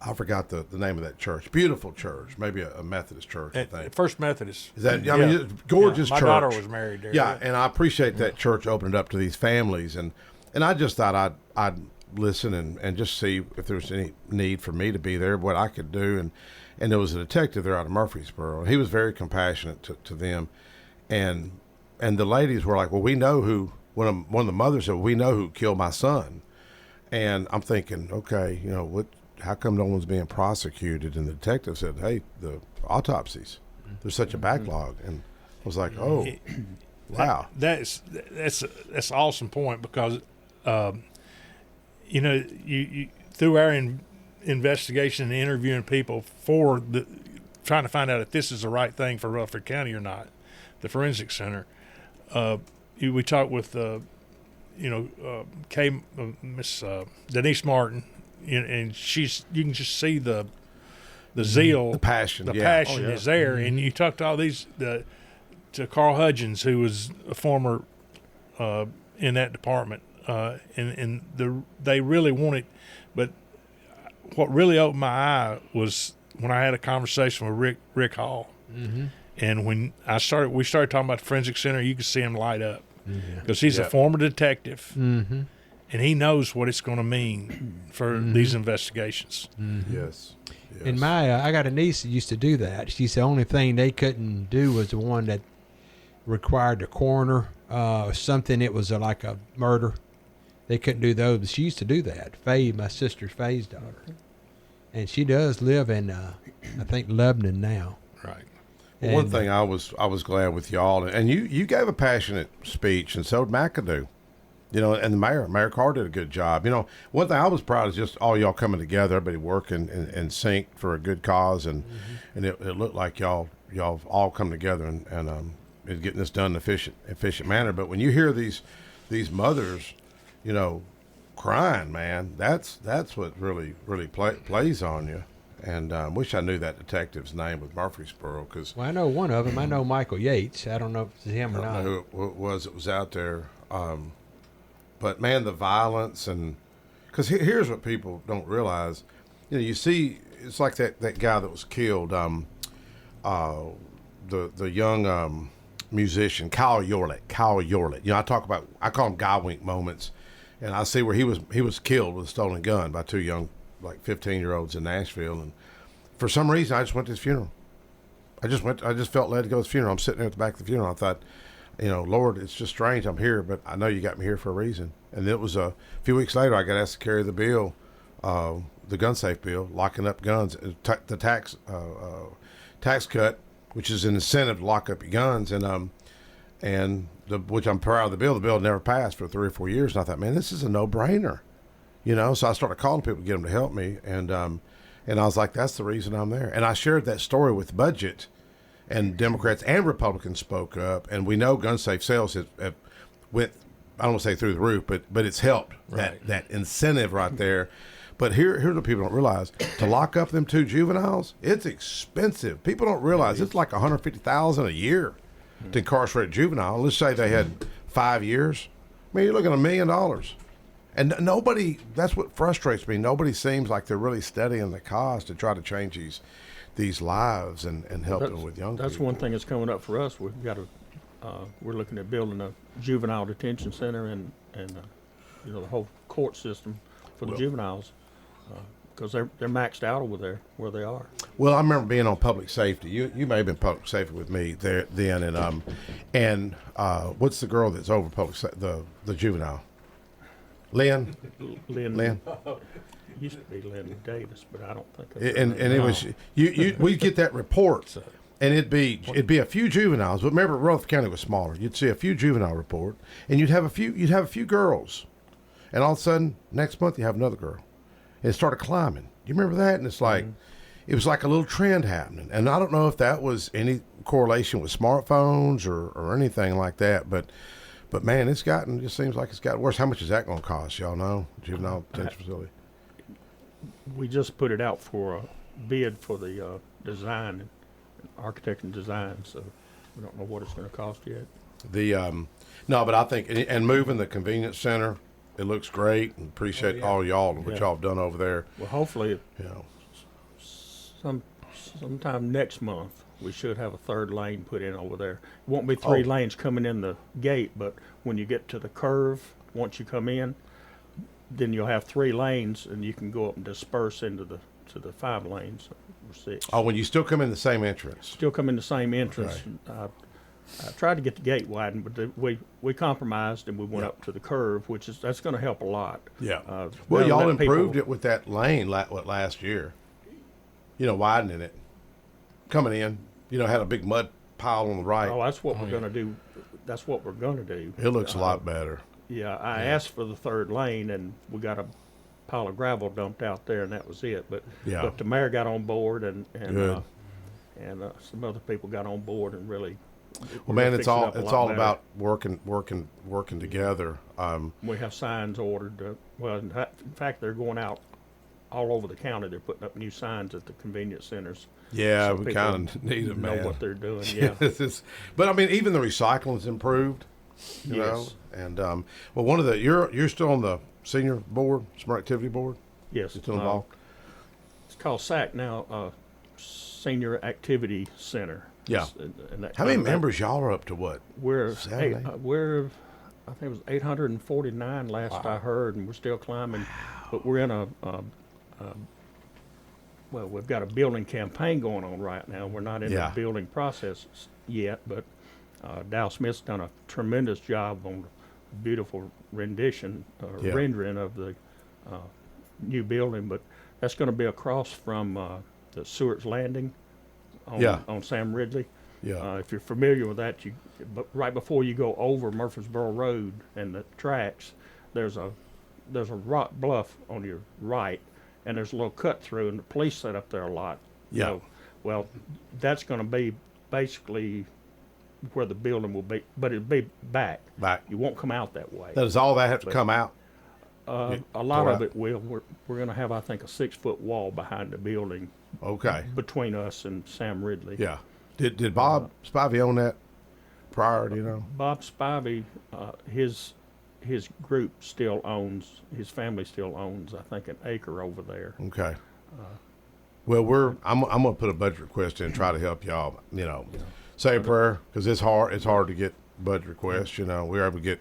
[SPEAKER 4] I forgot the name of that church. Beautiful church, maybe a Methodist church. I think
[SPEAKER 7] First Methodist.
[SPEAKER 4] Is that? I mean, gorgeous church.
[SPEAKER 7] My daughter was married there.
[SPEAKER 4] Yeah, and I appreciate that church opened up to these families, and I just thought I'd listen and just see if there's any need for me to be there, what I could do. And there was a detective there out of Murfreesboro, and he was very compassionate to them. And the ladies were like, well, we know who, one of the mothers said, we know who killed my son. And I'm thinking, okay, how come no one's being prosecuted? And the detective said, hey, the autopsies, there's such a backlog. And I was like, oh, wow.
[SPEAKER 7] That's an awesome point because, you through our investigation and interviewing people for trying to find out if this is the right thing for Rutherford County or not, the Forensic Center. We talked with, Miss Denise Martin, and you can just see the zeal,
[SPEAKER 4] the passion,
[SPEAKER 7] passion is there. And you talk to all these to Carl Hudgens, who was a former in that department. They really want it, but what really opened my eye was when I had a conversation with Rick Hall, and when we started talking about the Forensic Center, you could see him light up because he's a former detective, and he knows what it's going to mean for these investigations.
[SPEAKER 4] Yes.
[SPEAKER 5] And I got a niece that used to do that. She said the only thing they couldn't do was the one that required the coroner something. It was like a murder. They couldn't do those, but she used to do that. Faye, my sister Faye's daughter, and she does live in, I think, Lebanon now.
[SPEAKER 4] Right. Well, one thing I was glad with y'all, and you gave a passionate speech, and so did McAdoo. And the Mayor Carr did a good job. One thing I was proud is just all y'all coming together, everybody working in sync for a good cause, and it looked like y'all all come together and getting this done in an efficient manner. But when you hear these mothers, crying, man, that's what really plays on you. And wish I knew that detective's name with Murfreesboro, because
[SPEAKER 5] Well, I know one of them. I know Michael Yates. I don't know if it's him
[SPEAKER 4] I
[SPEAKER 5] or
[SPEAKER 4] don't
[SPEAKER 5] not.
[SPEAKER 4] know who it was that was out there. But man, the violence, and because here's what people don't realize. You see, it's like that guy that was killed, the young musician Kyle Yorlett. I call him guy wink moments, and I see where he was killed with a stolen gun by two young, like 15-year-olds in Nashville, and for some reason I just went to his funeral. I just felt led to go to his funeral. I'm sitting there at the back of the funeral. I thought, Lord, it's just strange I'm here, but I know you got me here for a reason. And it was a few weeks later I got asked to carry the bill, the gun safe bill, locking up guns, the tax cut, which is an incentive to lock up your guns, which I'm proud of the bill. The bill never passed for 3 or 4 years, and I thought, man, this is a no-brainer, So I started calling people to get them to help me, and I was like, that's the reason I'm there. And I shared that story with Budget, and Democrats and Republicans spoke up, and we know gun safe sales have went, I don't want to say through the roof, but it's helped that incentive right there. But here's what people don't realize: to lock up them two juveniles, it's expensive. People don't realize it's like $150,000 a year to incarcerate a juvenile. Let's say they had 5 years. I mean, you're looking at $1 million. And nobody, that's what frustrates me. Nobody seems like they're really studying the cost to try to change these lives and help them with young people.
[SPEAKER 6] That's one thing that's coming up for us. We've got we're looking at building a juvenile detention center and the whole court system for the juveniles, because they're maxed out over there where they are.
[SPEAKER 4] Well, I remember being on public safety. You may have been public safety with me there then, and what's the girl that's over the juvenile? Lynn.
[SPEAKER 6] Used to be Lynn Davis, but I don't think.
[SPEAKER 4] And it was we get that report, and it'd be a few juveniles. But remember, Rutherford County was smaller. You'd see a few juvenile report, and you'd have a few girls, and all of a sudden next month you have another girl, and it started climbing. You remember that? And it's like it was like a little trend happening, and I don't know if that was any correlation with smartphones or anything like that, but man, it just seems like it's gotten worse. How much is that going to cost? Y'all know, juvenile detention facility.
[SPEAKER 6] We just put it out for a bid for the design, architect and design, so we don't know what it's going to cost yet.
[SPEAKER 4] No, but I think, and moving the convenience center, it looks great, and appreciate all y'all and what y'all have done over there.
[SPEAKER 6] Well, hopefully, sometime next month, we should have a third lane put in over there. It won't be three lanes coming in the gate, but when you get to the curve, once you come in, then you'll have 3 lanes, and you can go up and disperse into the 5 lanes or 6.
[SPEAKER 4] Oh, when you still come in the same entrance.
[SPEAKER 6] Still come in the same entrance. I tried to get the gate widened, but we compromised and we went up to the curve, that's going to help a lot.
[SPEAKER 4] Yeah. Well, y'all improved it with that lane last year. Widening it, coming in. Had a big mud pile on the right.
[SPEAKER 6] Oh, that's what we're going to do. That's what we're going to do.
[SPEAKER 4] It looks a lot better.
[SPEAKER 6] Yeah, I asked for the third lane, and we got a pile of gravel dumped out there, and that was it. But the mayor got on board, and some other people got on board, and really.
[SPEAKER 4] Well, man, it's all about working together.
[SPEAKER 6] We have signs ordered. In fact, they're going out all over the county. They're putting up new signs at the convenience centers.
[SPEAKER 4] Yeah,
[SPEAKER 6] so
[SPEAKER 4] we kind of need them, man.
[SPEAKER 6] Know what they're doing. Yeah,
[SPEAKER 4] but I mean, even the recycling's improved. You know, and well, one of the you're still on the senior board, Smart Activity Board.
[SPEAKER 6] Yes,
[SPEAKER 4] you're still involved.
[SPEAKER 6] It's called SAC now, Senior Activity Center.
[SPEAKER 4] Yeah. How many members y'all are up to? What?
[SPEAKER 6] We're I think it was 849 last I heard, and we're still climbing. But we're in we've got a building campaign going on right now. We're not in the building process yet, but Dow Smith's done a tremendous job on a beautiful rendering of the new building. But that's going to be across from the Stewart's Landing on Sam Ridley. Yeah. If you're familiar with that, but right before you go over Murfreesboro Road and the tracks, there's a rock bluff on your right, and there's a little cut through, and the police set up there a lot.
[SPEAKER 4] Yeah.
[SPEAKER 6] So, well, that's going to be basically where the building will be, but it'll be back. You won't come out that way.
[SPEAKER 4] Does all that have to come out?
[SPEAKER 6] A lot of it will. We're going to have, I think, a 6-foot wall behind the building
[SPEAKER 4] Okay.
[SPEAKER 6] between us and Sam Ridley.
[SPEAKER 4] Yeah. Did Bob Spivey own that prior? Do you know?
[SPEAKER 6] Bob Spivey, his group still owns, his family still owns, I think, an acre over there.
[SPEAKER 4] Okay. Well, I'm gonna put a budget request in and try to help y'all. You know, say a prayer because it's hard. It's hard to get budget requests. You know, we were able to get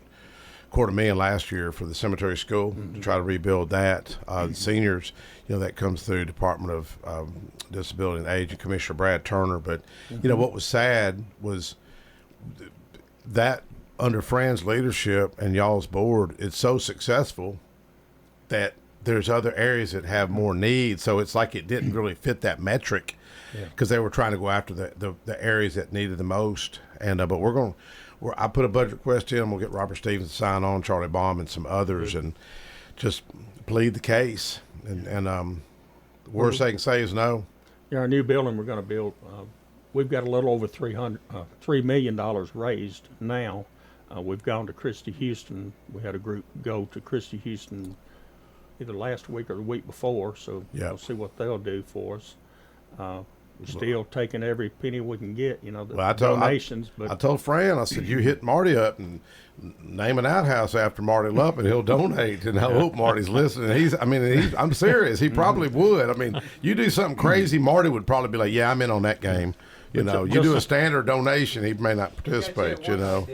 [SPEAKER 4] $250,000 last year for the cemetery school to try to rebuild that. The seniors, you know, that comes through Department of Disability and Age and Commissioner Brad Turner. But you know what was sad was that under Fran's leadership and y'all's board, it's so successful that there's other areas that have more needs. So it's like it didn't really fit that metric because they were trying to go after the areas that needed the most. And but I put a budget request in. We'll get Robert Stevens to sign on, Charlie Baum, and some others, and just plead the case. And the worst they can say is no.
[SPEAKER 6] Yeah, our new building we're going to build, we've got a little over $3 million raised now. We've gone to Christy Houston. We had a group go to Christy Houston either last week or the week before, so we'll see what they'll do for us. We're still taking every penny we can get, you know, the donations. But
[SPEAKER 4] I told Fran, I said, you hit Marty up and name an outhouse after Marty Lupp and he'll donate. And I hope Marty's listening. I'm serious. He probably would. I mean, you do something crazy, Marty would probably be like, yeah, I'm in on that game. You know, you do a standard donation, he may not participate, you know.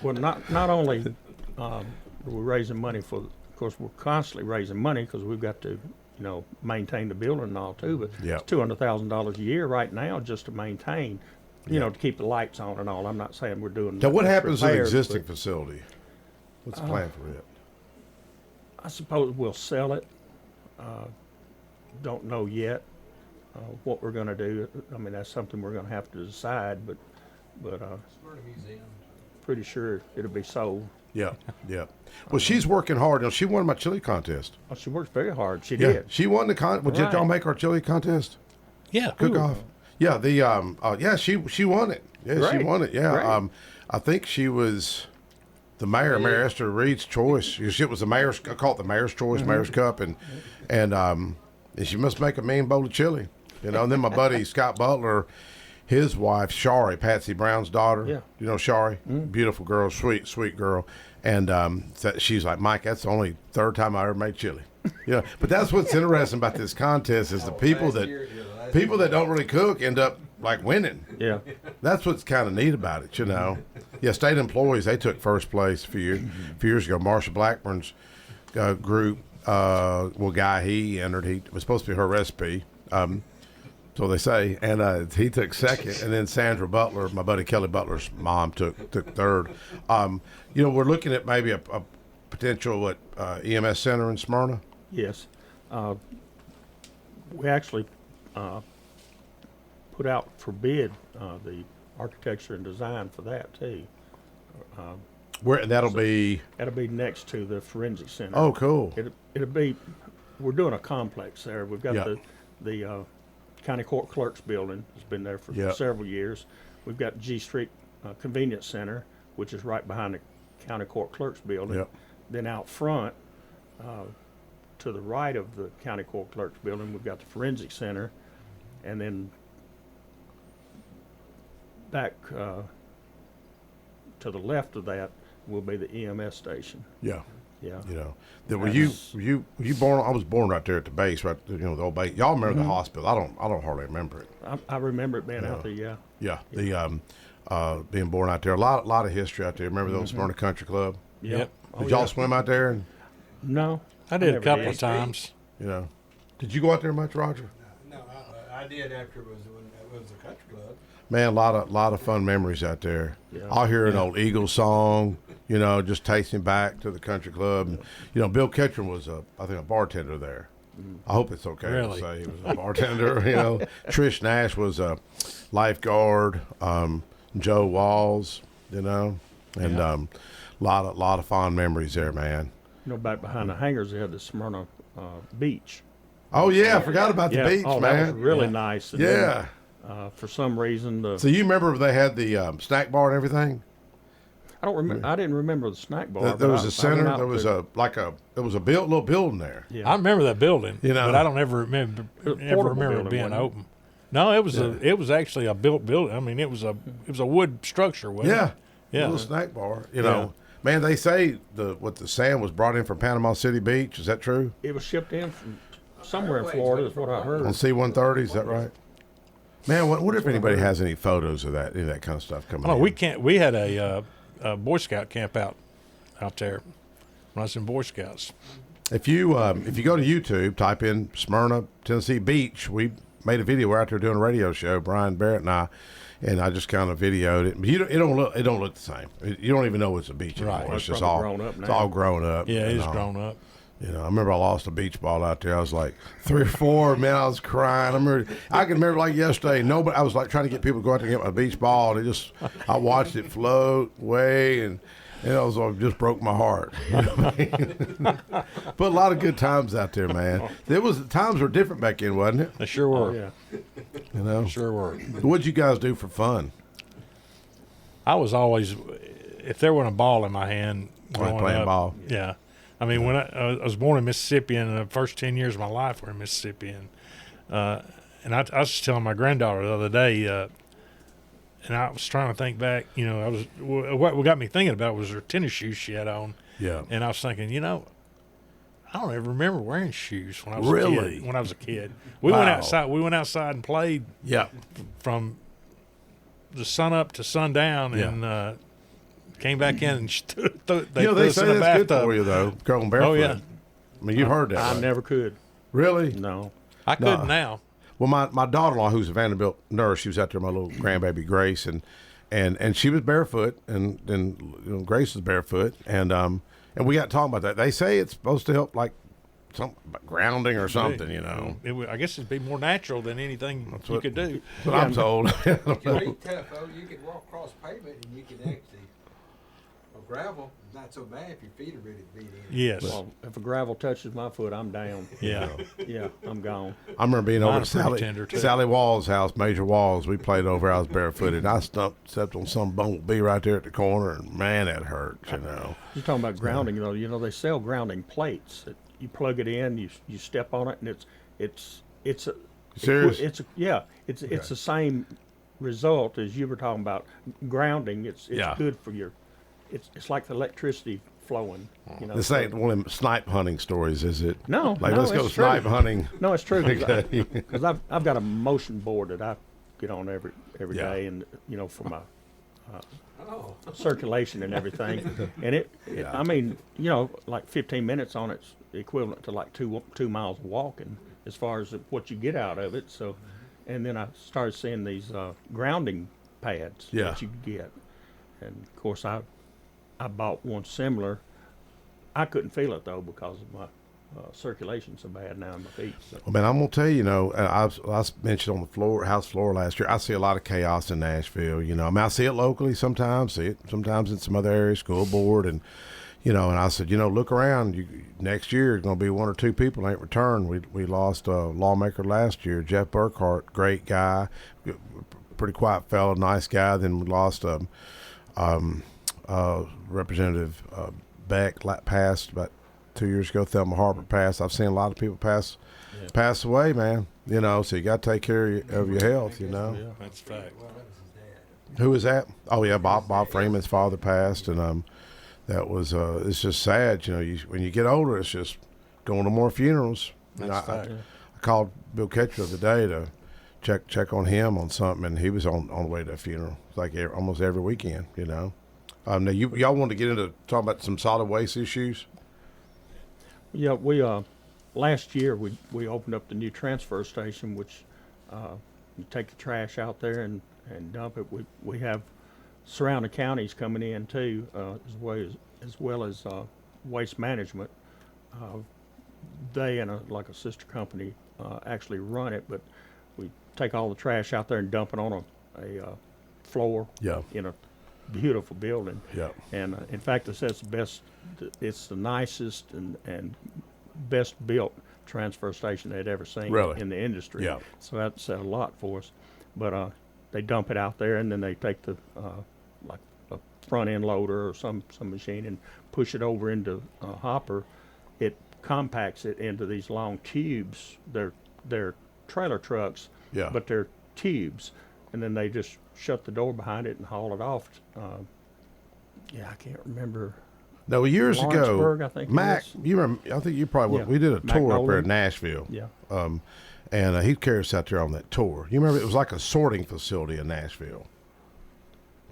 [SPEAKER 6] Well, not only are we raising money for, of course, we're constantly raising money because we've got to, you know, maintain the building and all too, but it's $200,000 a year right now just to maintain, you know, to keep the lights on and all. I'm not saying we're doing.
[SPEAKER 4] Now, what happens to the existing facility? What's the plan for it?
[SPEAKER 6] I suppose we'll sell it. Don't know yet what we're going to do. I mean, that's something we're going to have to decide, but pretty sure it'll be sold.
[SPEAKER 4] Yeah. Well, she's working hard. You know, she won my chili contest.
[SPEAKER 6] Oh, she works very hard. She did.
[SPEAKER 4] She won the contest. Well, did y'all make our chili contest?
[SPEAKER 7] Yeah.
[SPEAKER 4] Cook off. Yeah. She won it. Yeah,
[SPEAKER 6] Great.
[SPEAKER 4] she won it. Yeah.
[SPEAKER 6] Great.
[SPEAKER 4] I think she was the mayor, Mayor Esther Reed's choice. It was the mayor's. I call it the mayor's choice, Mayor's Cup, and she must make a mean bowl of chili. You know. And then my buddy Scott Butler, his wife Shari, Patsy Brown's daughter.
[SPEAKER 6] Yeah.
[SPEAKER 4] You know Shari, beautiful girl, sweet girl, and she's like, Mike, that's the only third time I ever made chili. You know, but that's what's interesting about this contest is the people that don't really cook end up like winning.
[SPEAKER 6] Yeah.
[SPEAKER 4] That's what's kind of neat about it, you know. Yeah, state employees, they took first place a few years ago. Marsha Blackburn's group, guy, he entered. He was supposed to be her recipe. So they say, and he took second, and then Sandra Butler, my buddy Kelly Butler's mom, took third. You know, we're looking at maybe a potential EMS center in Smyrna.
[SPEAKER 6] Yes. We actually put out for bid the architecture and design for that too.
[SPEAKER 4] Where that'll be
[SPEAKER 6] next to the forensic center.
[SPEAKER 4] Oh, cool.
[SPEAKER 6] It'll be. We're doing a complex there. We've got the county court clerk's building. It's been there for several years. We've got G Street Convenience Center, which is right behind the county court clerk's building.
[SPEAKER 4] Yep.
[SPEAKER 6] Then out front, to the right of the county court clerk's building, we've got the forensic center, and then back to the left of that will be the EMS station.
[SPEAKER 4] Yeah.
[SPEAKER 6] Yeah.
[SPEAKER 4] You know, were you born? I was born right there at the base, right? You know, the old base. Y'all remember the hospital? I don't hardly remember it.
[SPEAKER 6] I remember it being out there. Yeah.
[SPEAKER 4] Yeah. The being born out there, a lot of history out there. Remember the old Smyrna Country Club?
[SPEAKER 6] Yep.
[SPEAKER 4] Did y'all swim out there? And
[SPEAKER 6] No.
[SPEAKER 7] I did a
[SPEAKER 6] never
[SPEAKER 7] couple
[SPEAKER 6] did.
[SPEAKER 7] of times.
[SPEAKER 4] you know, did you go out there much, Roger?
[SPEAKER 5] No, I did after it was a country club.
[SPEAKER 4] Man, a lot of fun memories out there.
[SPEAKER 6] Yeah.
[SPEAKER 4] I'll hear an old Eagles song, you know, just tasting back to the country club. And, you know, Bill Ketchum was I think a bartender there. I hope it's okay
[SPEAKER 7] Really?
[SPEAKER 4] to say he was a bartender. You know, Trish Nash was a lifeguard. Joe Walls, you know, and lot of fond memories there, man.
[SPEAKER 6] You know, back behind the hangars, they had the Smyrna beach.
[SPEAKER 4] Oh yeah, I forgot about the beach,
[SPEAKER 6] That
[SPEAKER 4] man.
[SPEAKER 6] was really nice. And
[SPEAKER 4] Yeah.
[SPEAKER 6] then, for some reason,
[SPEAKER 4] So you remember they had the snack bar and everything?
[SPEAKER 6] I don't remember. I didn't remember the snack bar.
[SPEAKER 4] There
[SPEAKER 6] but
[SPEAKER 4] was
[SPEAKER 6] I
[SPEAKER 4] a center.
[SPEAKER 6] went out
[SPEAKER 4] There was
[SPEAKER 6] there.
[SPEAKER 4] there was a little building there.
[SPEAKER 6] Yeah.
[SPEAKER 7] I remember that building,
[SPEAKER 4] You know.
[SPEAKER 7] but I don't ever remember
[SPEAKER 6] was a portable
[SPEAKER 7] it
[SPEAKER 6] building,
[SPEAKER 7] being
[SPEAKER 6] wasn't it?
[SPEAKER 7] open. No, it was actually a built building. I mean, it was a wood structure, wasn't
[SPEAKER 4] Yeah,
[SPEAKER 7] it? Yeah.
[SPEAKER 4] little snack bar. You know, man, they say the sand was brought in from Panama City Beach. Is that true?
[SPEAKER 6] It was shipped in from somewhere in Florida, is what I heard.
[SPEAKER 4] On C-130, is that right? Man, wonder if anybody has any photos of that, any of that kind of stuff coming.
[SPEAKER 7] Oh,
[SPEAKER 4] in.
[SPEAKER 7] we can't. We had a Boy Scout camp out there when I was in Boy Scouts.
[SPEAKER 4] If you go to YouTube, type in Smyrna, Tennessee Beach. We made a video. We're out there doing a radio show, Brian Barrett and I just kind of videoed it. But it don't look the same. You don't even know it's a beach anymore.
[SPEAKER 7] Right.
[SPEAKER 4] It's
[SPEAKER 6] It's
[SPEAKER 4] just
[SPEAKER 6] probably
[SPEAKER 4] all
[SPEAKER 6] grown up
[SPEAKER 4] It's
[SPEAKER 6] now.
[SPEAKER 4] all grown up.
[SPEAKER 7] Yeah,
[SPEAKER 4] and
[SPEAKER 7] it's
[SPEAKER 4] all.
[SPEAKER 7] grown up.
[SPEAKER 4] You know, I remember I lost a beach ball out there. I was like 3 or 4. Man, I was crying. I can remember like yesterday. Nobody. I was like trying to get people to go out there and get my beach ball, and I watched it float away, and it was like, just broke my heart. You know what I mean? But a lot of good times out there, man. Times were different back then, wasn't it?
[SPEAKER 7] They sure were.
[SPEAKER 6] Oh, yeah.
[SPEAKER 4] You know.
[SPEAKER 7] Sure were.
[SPEAKER 4] What'd you guys do for fun?
[SPEAKER 7] I was always, if there wasn't a ball in my hand, growing
[SPEAKER 4] playing
[SPEAKER 7] up,
[SPEAKER 4] ball.
[SPEAKER 7] Yeah, I mean, when I was born in Mississippi, and the first 10 years of my life were in Mississippi, and I was just telling my granddaughter the other day, and I was trying to think back. You know, what got me thinking about was her tennis shoes she had on,
[SPEAKER 4] Yeah.
[SPEAKER 7] and I was thinking, you know, I don't ever remember wearing shoes when I was a
[SPEAKER 4] Really?
[SPEAKER 7] kid. When I was a kid, we went
[SPEAKER 4] Wow.
[SPEAKER 7] outside. We went outside and played
[SPEAKER 4] Yeah.
[SPEAKER 7] from the sun up to sundown,
[SPEAKER 4] Yeah.
[SPEAKER 7] and came back in and they
[SPEAKER 4] They
[SPEAKER 7] threw us
[SPEAKER 4] say
[SPEAKER 7] in the
[SPEAKER 4] that's good
[SPEAKER 7] bathtub.
[SPEAKER 4] for you though. Going barefoot.
[SPEAKER 7] Oh, yeah.
[SPEAKER 4] I mean, you've heard that.
[SPEAKER 6] I
[SPEAKER 4] right?
[SPEAKER 6] never could.
[SPEAKER 4] Really?
[SPEAKER 6] No.
[SPEAKER 7] I couldn't now.
[SPEAKER 4] Well, my daughter-in-law, who's a Vanderbilt nurse, she was out there, my little grandbaby Grace, and she was barefoot, and Grace was barefoot, and we got talking about that. They say it's supposed to help like some grounding or something, you know.
[SPEAKER 7] I guess it'd be more natural than anything you
[SPEAKER 4] what-
[SPEAKER 7] could do.
[SPEAKER 4] That's what I'm told.
[SPEAKER 5] Your feet tough, though. You can walk across pavement and you can actually, gravel, not so bad if your feet are ready to beat in.
[SPEAKER 7] Yes.
[SPEAKER 6] Well, if a gravel touches my foot, I'm down.
[SPEAKER 7] Yeah.
[SPEAKER 6] Yeah, I'm gone.
[SPEAKER 4] I remember being over
[SPEAKER 7] Mine
[SPEAKER 4] at
[SPEAKER 7] are pretty tender, too.
[SPEAKER 4] Sally Wall's house, Major Walls. We played over. I was barefooted. I stepped on some bumblebee right there at the corner, and man, that hurts. You know.
[SPEAKER 6] You're talking about grounding, though. You know, they sell grounding plates. That you plug it in, you step on it, and it's a
[SPEAKER 4] Serious?
[SPEAKER 6] It's the same result as you were talking about grounding. It's
[SPEAKER 4] Yeah.
[SPEAKER 6] good for your. It's like the electricity flowing. You know.
[SPEAKER 4] This ain't one of them snipe hunting stories, is it?
[SPEAKER 6] No,
[SPEAKER 4] Like,
[SPEAKER 6] no,
[SPEAKER 4] let's go
[SPEAKER 6] it's true.
[SPEAKER 4] snipe hunting.
[SPEAKER 6] No, it's true.
[SPEAKER 4] Okay.
[SPEAKER 6] Because I've got a motion board that I get on every
[SPEAKER 4] Yeah.
[SPEAKER 6] day, and for my circulation and everything. And it I mean, like 15 minutes on it's equivalent to like two miles of walking as far as what you get out of it. So, and then I started seeing these grounding pads
[SPEAKER 4] Yeah.
[SPEAKER 6] that you could get, and of course I bought one similar. I couldn't feel it though because of my circulation so bad now in my feet. So.
[SPEAKER 4] Well, man, I'm gonna tell you, I mentioned on the house floor last year. I see a lot of chaos in Nashville. I mean, I see it locally sometimes, see it sometimes in some other areas, school board, and and I said, look around. Next year, there's gonna be 1 or 2 people ain't returned. We lost a lawmaker last year, Jeff Burkhart, great guy, pretty quiet fellow, nice guy. Then we lost Representative Beck passed about 2 years ago. Thelma Harper passed. I've seen a lot of people pass away, man. So you got to take care of your health.
[SPEAKER 7] That's a fact.
[SPEAKER 4] Who was that? Oh yeah, Bob Freeman's father passed, and that was it's just sad. When you get older, it's just going to more funerals.
[SPEAKER 7] That's a
[SPEAKER 4] I
[SPEAKER 7] fact.
[SPEAKER 4] called Bill Ketcher the other day to check on him on something, and he was on the way to a funeral. It's like almost every weekend. Now y'all want to get into talking about some solid waste issues?
[SPEAKER 6] Yeah, we last year we opened up the new transfer station, which you take the trash out there and dump it. We have surrounding counties coming in too, as well as Waste Management. They and a sister company actually run it, but we take all the trash out there and dump it on a floor
[SPEAKER 4] Yeah.
[SPEAKER 6] in a beautiful building.
[SPEAKER 4] Yeah.
[SPEAKER 6] And in fact, it's the nicest and best built transfer station they'd ever seen
[SPEAKER 4] Really?
[SPEAKER 6] in the industry.
[SPEAKER 4] Yeah.
[SPEAKER 6] So that said a lot for us. But they dump it out there, and then they take the like a front end loader or some machine and push it over into a hopper, it compacts it into these long tubes. They're trailer trucks,
[SPEAKER 4] Yeah.
[SPEAKER 6] but they're tubes, and then they just shut the door behind it and haul it off. I can't remember.
[SPEAKER 4] No, years ago,
[SPEAKER 6] Lawrenceburg, I think it
[SPEAKER 4] Mac,
[SPEAKER 6] is.
[SPEAKER 4] you remember? I think you probably
[SPEAKER 6] Yeah.
[SPEAKER 4] we did a tour up there in
[SPEAKER 6] Magnolia.
[SPEAKER 4] Nashville.
[SPEAKER 6] Yeah.
[SPEAKER 4] And he carried us out there on that tour. You remember? It was like a sorting facility in Nashville.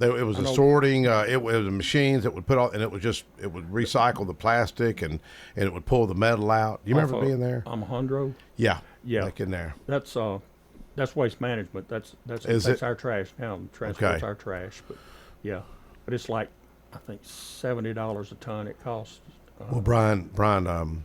[SPEAKER 4] It was
[SPEAKER 6] I
[SPEAKER 4] a
[SPEAKER 6] know.
[SPEAKER 4] sorting. It was machines that would put all, and it would recycle the plastic and it would pull the metal out. You remember
[SPEAKER 6] Off of
[SPEAKER 4] being there?
[SPEAKER 6] Alejandro.
[SPEAKER 4] Yeah.
[SPEAKER 6] Yeah.
[SPEAKER 4] Like in there.
[SPEAKER 6] That's waste management. That's
[SPEAKER 4] Is
[SPEAKER 6] takes
[SPEAKER 4] it?
[SPEAKER 6] our trash down, transports
[SPEAKER 4] Okay.
[SPEAKER 6] our trash. But yeah, but it's like I think $70 a ton it costs.
[SPEAKER 4] Well, Brian,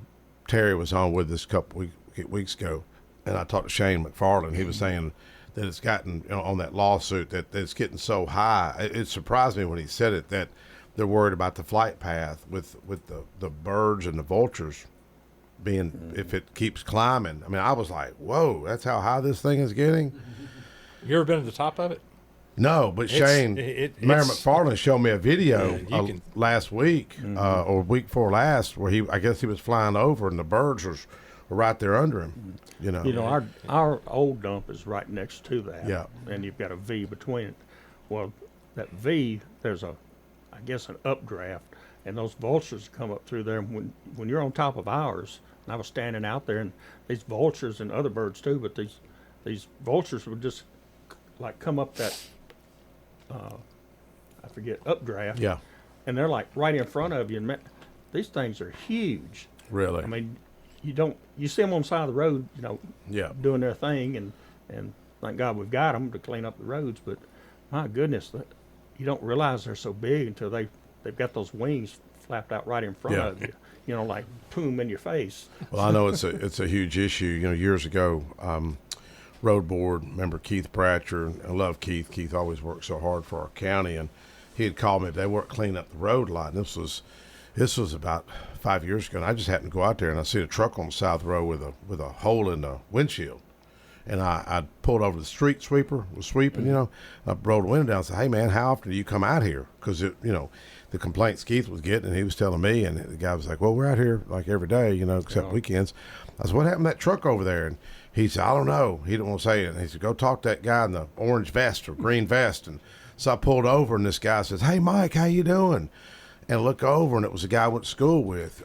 [SPEAKER 4] Terry was on with us a couple weeks ago, and I talked to Shane McFarland. He was saying that it's gotten on that lawsuit that it's getting so high. It surprised me when he said it that they're worried about the flight path with the birds and the vultures being if it keeps climbing. I mean, I was like, whoa, that's how high this thing is getting.
[SPEAKER 7] You ever been to the top of it?
[SPEAKER 4] No, but Shane, Mayor
[SPEAKER 7] it's-
[SPEAKER 4] McFarland showed me a video
[SPEAKER 7] Yeah, you can-
[SPEAKER 4] last week or week before last where I guess he was flying over and the birds were right there under him. You know,
[SPEAKER 6] Our old dump is right next to that.
[SPEAKER 4] Yeah.
[SPEAKER 6] And you've got a V between it. Well, that V, there's I guess an updraft, and those vultures come up through there. And when you're on top of ours, and I was standing out there, and these vultures and other birds too, but these vultures would just like come up that I forget updraft.
[SPEAKER 4] Yeah,
[SPEAKER 6] And they're like right in front of you, and these things are huge.
[SPEAKER 4] really.
[SPEAKER 6] I mean, you see them on the side of the road,
[SPEAKER 4] Yeah.
[SPEAKER 6] doing their thing, and thank God we've got them to clean up the roads. But my goodness, you don't realize they're so big until they've got those wings flapped out right in front
[SPEAKER 4] Yeah.
[SPEAKER 6] of you. Like boom in your face.
[SPEAKER 4] Well, I know it's a huge issue. Years ago, road board member Keith Pratcher, and I love Keith. Keith always worked so hard for our county, and he had called me. They weren't cleaning up the road a lot. And this was about 5 years ago. And I just happened to go out there, and I see a truck on the side of the road with a hole in the windshield. And I pulled over the street sweeper, was sweeping, I rolled the window down and said, hey, man, how often do you come out here? Because, the complaints Keith was getting, and he was telling me, and the guy was like, well, we're out here like every day, except weekends. I said, what happened to that truck over there? And he said, I don't know. He didn't want to say it. And he said, go talk to that guy in the orange vest or green vest. And so I pulled over, and this guy says, hey, Mike, how you doing? And I look over, and it was a guy I went to school with,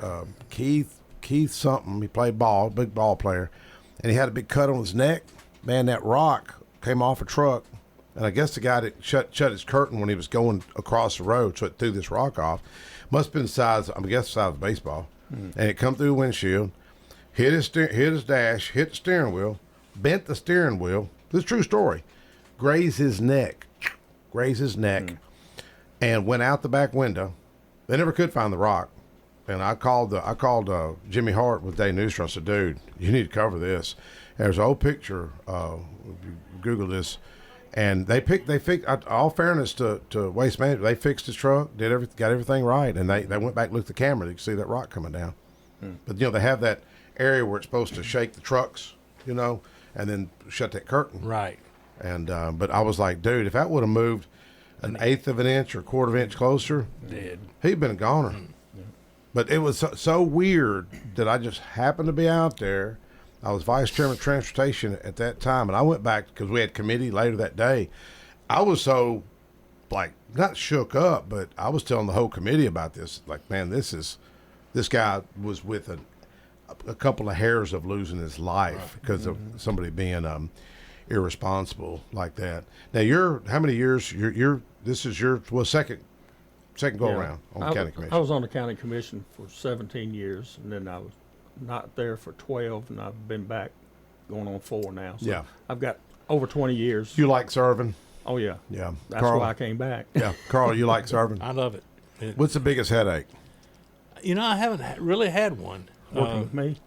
[SPEAKER 4] Keith something. He played ball, big ball player. And he had a big cut on his neck. Man, that rock came off a truck. And I guess the guy that shut his curtain when he was going across the road, so it threw this rock off. Must have been the size of a baseball. And it come through the windshield, hit his dash, hit the steering wheel, bent the steering wheel. This is a true story. Grazed his neck, and went out the back window. They never could find the rock. And I called Jimmy Hart with Day News. I said, dude, you need to cover this. And there's an old picture. Google this. And they fixed. All fairness to Waste Management, they fixed his truck, got everything right, and they went back and looked at the camera. They could see that rock coming down. But they have that area where it's supposed to shake the trucks, and then shut that curtain.
[SPEAKER 7] Right.
[SPEAKER 4] And but I was like, dude, if that would have moved an eighth of an inch or a quarter of an inch closer, he'd been a goner. But it was so weird that I just happened to be out there. I was vice chairman of transportation at that time, and I went back because we had committee later that day. I was so, not shook up, but I was telling the whole committee about this. Like, man, this guy was with a couple of hairs of losing his life because of somebody being irresponsible like that. Now, how many years? This is your second go around on the county commission.
[SPEAKER 6] I was on the county commission for 17 years, and then I was not there for 12, and I've been back going on 4 now. So
[SPEAKER 4] Yeah.
[SPEAKER 6] I've got over 20 years.
[SPEAKER 4] You like serving?
[SPEAKER 6] Oh, yeah.
[SPEAKER 4] Yeah.
[SPEAKER 6] That's
[SPEAKER 4] Carl,
[SPEAKER 6] why I came back.
[SPEAKER 4] Yeah, Carl, you like serving?
[SPEAKER 7] I love it.
[SPEAKER 4] What's the biggest headache?
[SPEAKER 7] I haven't really had one.
[SPEAKER 6] Working with me.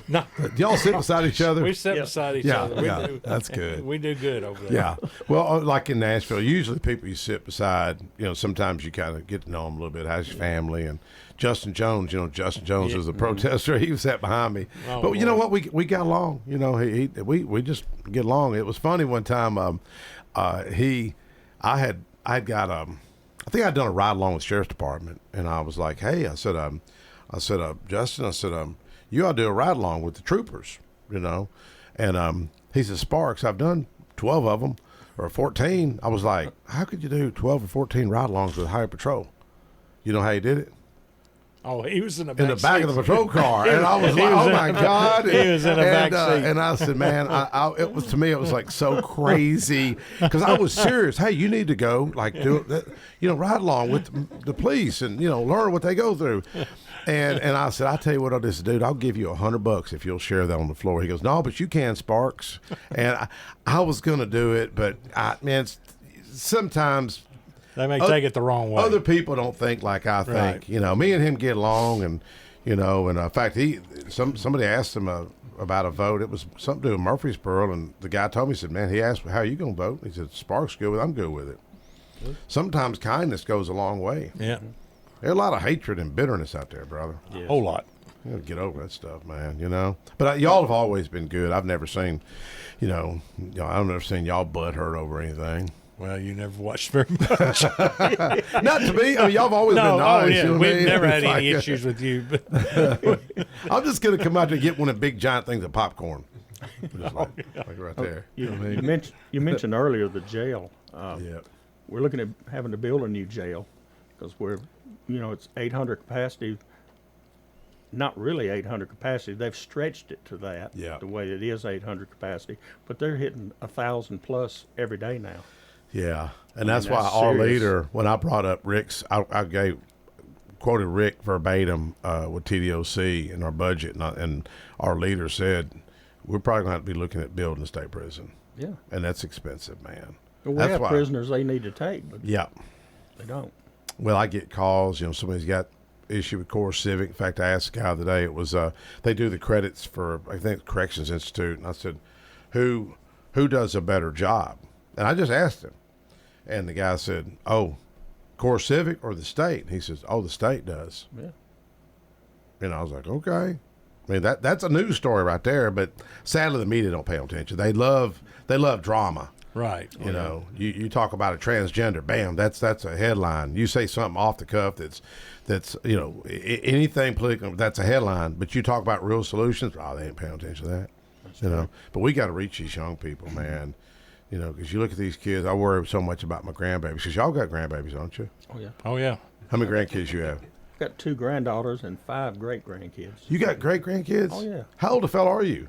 [SPEAKER 7] No,
[SPEAKER 4] Do y'all sit beside each other?
[SPEAKER 7] we sit beside each
[SPEAKER 4] Yeah,
[SPEAKER 7] other.
[SPEAKER 4] yeah, that's good.
[SPEAKER 7] We do good over there.
[SPEAKER 4] Yeah. Well, like in Nashville, usually people you sit beside, sometimes you kind of get to know them a little bit. How's your family? And Justin Jones, Justin Jones was a protester. He sat behind me.
[SPEAKER 7] Oh,
[SPEAKER 4] but you know
[SPEAKER 7] boy.
[SPEAKER 4] what? We got along. We just get along. It was funny one time. I had got I think I'd done a ride along with the sheriff's department, and I was like, "Hey," I said, Justin, I said, you ought to do a ride along with the troopers, you know." And he said, "Sparks, I've done 12 of them or 14." I was like, "How could you do 12 or 14 ride alongs with Highway Patrol?" You know how he did it?
[SPEAKER 7] Oh, he was in the
[SPEAKER 4] Back of the patrol car, and I was like, "Oh my God!"
[SPEAKER 7] He was in the back seat.
[SPEAKER 4] And I said, "Man, it was to me, it was like so crazy because I was serious. Hey, you need to go, like, do that, ride along with the police and learn what they go through." And I said, "I'll tell you what I'll do, dude. I'll give you $100 if you'll share that on the floor." He goes, "No, but you can, Sparks." And I was gonna do it, but sometimes.
[SPEAKER 7] They may take it the wrong way.
[SPEAKER 4] Other people don't think like I think.
[SPEAKER 7] Right.
[SPEAKER 4] Me and him get along, and in fact, somebody asked him about a vote. It was something to do with Murfreesboro, and the guy told me, he said, "Man," he asked me, "How are you going to vote?" He said, "Sparks good with it. I'm good with it." Sometimes kindness goes a long way.
[SPEAKER 7] Yeah.
[SPEAKER 4] There's a lot of hatred and bitterness out there, brother.
[SPEAKER 7] A whole lot.
[SPEAKER 4] You gotta get over that stuff, man. But y'all have always been good. I've never seen, I've never seen y'all butt hurt over anything.
[SPEAKER 7] Well, you never watched very much.
[SPEAKER 4] Not to me. Y'all have always been nice.
[SPEAKER 7] Oh, yeah.
[SPEAKER 4] You know what I
[SPEAKER 7] We've
[SPEAKER 4] mean?
[SPEAKER 7] never had
[SPEAKER 4] It's
[SPEAKER 7] any
[SPEAKER 4] like,
[SPEAKER 7] issues with you. But
[SPEAKER 4] I'm just gonna come out there and get one of the big giant things of popcorn. Just like right there.
[SPEAKER 6] You mentioned earlier the jail.
[SPEAKER 4] Yeah.
[SPEAKER 6] We're looking at having to build a new jail because it's 800 capacity. Not really 800 capacity. They've stretched it to that.
[SPEAKER 4] Yeah.
[SPEAKER 6] The way it is 800 capacity, but they're hitting 1,000 plus every day now.
[SPEAKER 4] Yeah, and that's why
[SPEAKER 6] that's
[SPEAKER 4] our
[SPEAKER 6] serious.
[SPEAKER 4] leader, when I brought up Rick's, I quoted Rick verbatim with TDOC in our budget, and our leader said, "We're probably going to have to be looking at building a state prison."
[SPEAKER 6] Yeah.
[SPEAKER 4] And that's expensive, man.
[SPEAKER 6] Well, we
[SPEAKER 4] That's
[SPEAKER 6] have
[SPEAKER 4] why-
[SPEAKER 6] prisoners they need to take, but
[SPEAKER 4] Yeah.
[SPEAKER 6] they don't.
[SPEAKER 4] Well, I get calls, somebody's got issue with Core Civic. In fact, I asked the guy today, it was, they do the credits for, I think, Corrections Institute. And I said, who does a better job? And I just asked him. And the guy said, "Oh, Core Civic or the state?" And he says, "Oh, the state does."
[SPEAKER 6] Yeah.
[SPEAKER 4] And I was like, okay. I mean, that's a news story right there. But sadly, the media don't pay attention. They love drama.
[SPEAKER 7] right.
[SPEAKER 4] You talk about a transgender, bam, that's a headline. You say something off the cuff that's anything political, that's a headline. But you talk about real solutions, they ain't paying attention to that. But we got to reach these young people, man. Because you look at these kids. I worry so much about my grandbabies. Because y'all got grandbabies, don't you?
[SPEAKER 6] Oh yeah.
[SPEAKER 7] Oh, yeah.
[SPEAKER 4] How many grandkids you have?
[SPEAKER 6] I've got 2 granddaughters and 5 great grandkids.
[SPEAKER 4] You got great grandkids?
[SPEAKER 6] Oh, yeah.
[SPEAKER 4] How old a fella are you?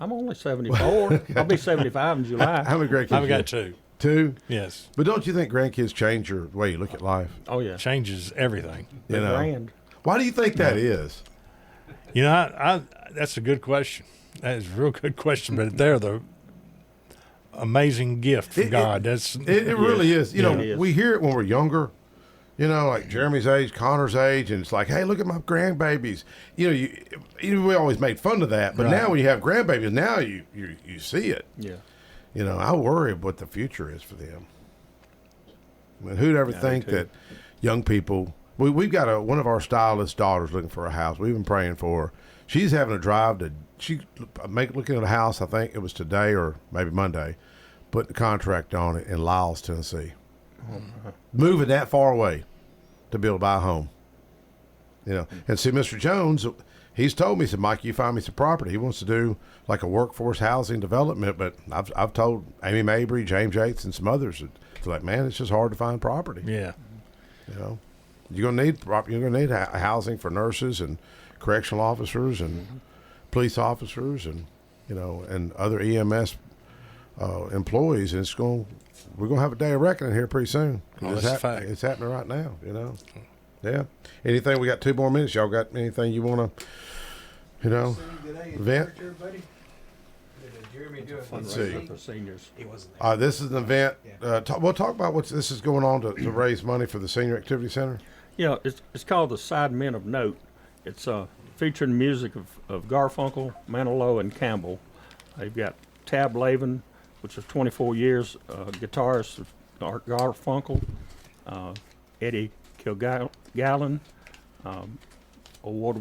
[SPEAKER 6] I'm only 74. I'll be 75 in July.
[SPEAKER 4] How many grandkids?
[SPEAKER 7] I've
[SPEAKER 4] you
[SPEAKER 7] got
[SPEAKER 4] have?
[SPEAKER 7] 2.
[SPEAKER 4] 2?
[SPEAKER 7] Yes.
[SPEAKER 4] But don't you think grandkids change your way you look at life?
[SPEAKER 6] Oh yeah.
[SPEAKER 7] Changes everything.
[SPEAKER 6] They're grand.
[SPEAKER 4] Why do you think that is?
[SPEAKER 7] I that's a good question. That is a real good question. But they're the amazing gift from God. It
[SPEAKER 4] Really is.
[SPEAKER 6] It is.
[SPEAKER 4] We hear it when we're younger. Like Jeremy's age, Connor's age, and it's like, hey, look at my grandbabies. We always made fun of that, but
[SPEAKER 7] Right.
[SPEAKER 4] now when you have grandbabies, now you see it.
[SPEAKER 6] Yeah.
[SPEAKER 4] I worry what the future is for them. I mean, who'd ever think
[SPEAKER 6] too.
[SPEAKER 4] that young people? We've got one of our stylist daughters looking for a house. We've been praying for her. She's having to drive to. Looking at a house. I think it was today or maybe Monday. Putting the contract on it in Lyles, Tennessee. Moving that far away to be able to buy a home. And see, Mr. Jones, he's told me, he said, "Mike, you find me some property." He wants to do like a workforce housing development, but I've told Amy Mabry, James Yates, and some others, it's like, man, it's just hard to find property.
[SPEAKER 7] Yeah.
[SPEAKER 4] You're gonna need property. You're gonna need housing for nurses and correctional officers and police officers and and other EMS employees, and we're gonna have a day of reckoning here pretty soon.
[SPEAKER 7] That's a fact.
[SPEAKER 4] It's happening right now. Yeah. Anything? We got 2 more minutes. Y'all got anything you want to, vent? Let's see.
[SPEAKER 6] For seniors.
[SPEAKER 4] This is an event. We'll talk about this is going on to raise money for the Senior Activity Center.
[SPEAKER 6] Yeah, it's called the Sidemen of Note. It's featuring music of Garfunkel, Manilow, and Campbell. They've got Tab Lavin, which is 24 years, guitarist of Garfunkel, Eddie Kilgallen, award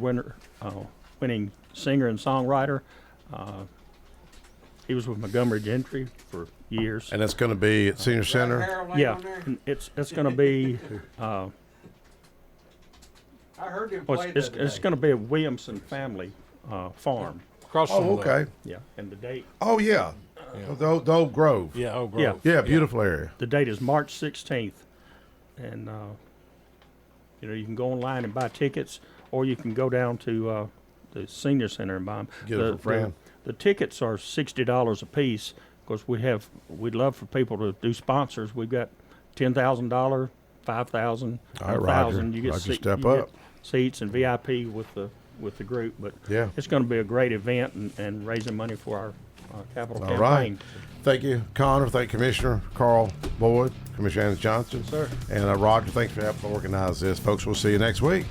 [SPEAKER 6] winning singer and songwriter, He was with Montgomery Gentry for years.
[SPEAKER 4] And it's going to be at Senior Center.
[SPEAKER 6] Yeah, it's going to be.
[SPEAKER 5] I heard him
[SPEAKER 6] Well,
[SPEAKER 5] play
[SPEAKER 6] it's going to be a Williamson family farm.
[SPEAKER 7] Across from
[SPEAKER 4] Oh, okay.
[SPEAKER 6] Yeah, and the date.
[SPEAKER 4] Oh, yeah. The old Grove.
[SPEAKER 7] Yeah, Oak Grove.
[SPEAKER 6] Yeah.
[SPEAKER 4] Yeah, beautiful area.
[SPEAKER 6] The date is March 16th, and you can go online and buy tickets, or you can go down to the senior center and buy them.
[SPEAKER 4] Get it for Fran.
[SPEAKER 6] The tickets are $60 a piece because we'd love for people to do sponsors. We've got $10,000, $5,000,
[SPEAKER 4] All right, Roger.
[SPEAKER 6] $1,000. You get
[SPEAKER 4] Roger,
[SPEAKER 6] you
[SPEAKER 4] step
[SPEAKER 6] get
[SPEAKER 4] up.
[SPEAKER 6] seats and VIP with the group, but
[SPEAKER 4] Yeah.
[SPEAKER 6] it's going to be a great event and raising money for our capital
[SPEAKER 4] All
[SPEAKER 6] campaign.
[SPEAKER 4] right. Thank you, Connor. Thank you, Commissioner Carl Boyd, Commissioner Annis Johnson.
[SPEAKER 6] Sir.
[SPEAKER 4] And Roger, thanks for helping organize this. Folks, we'll see you next week.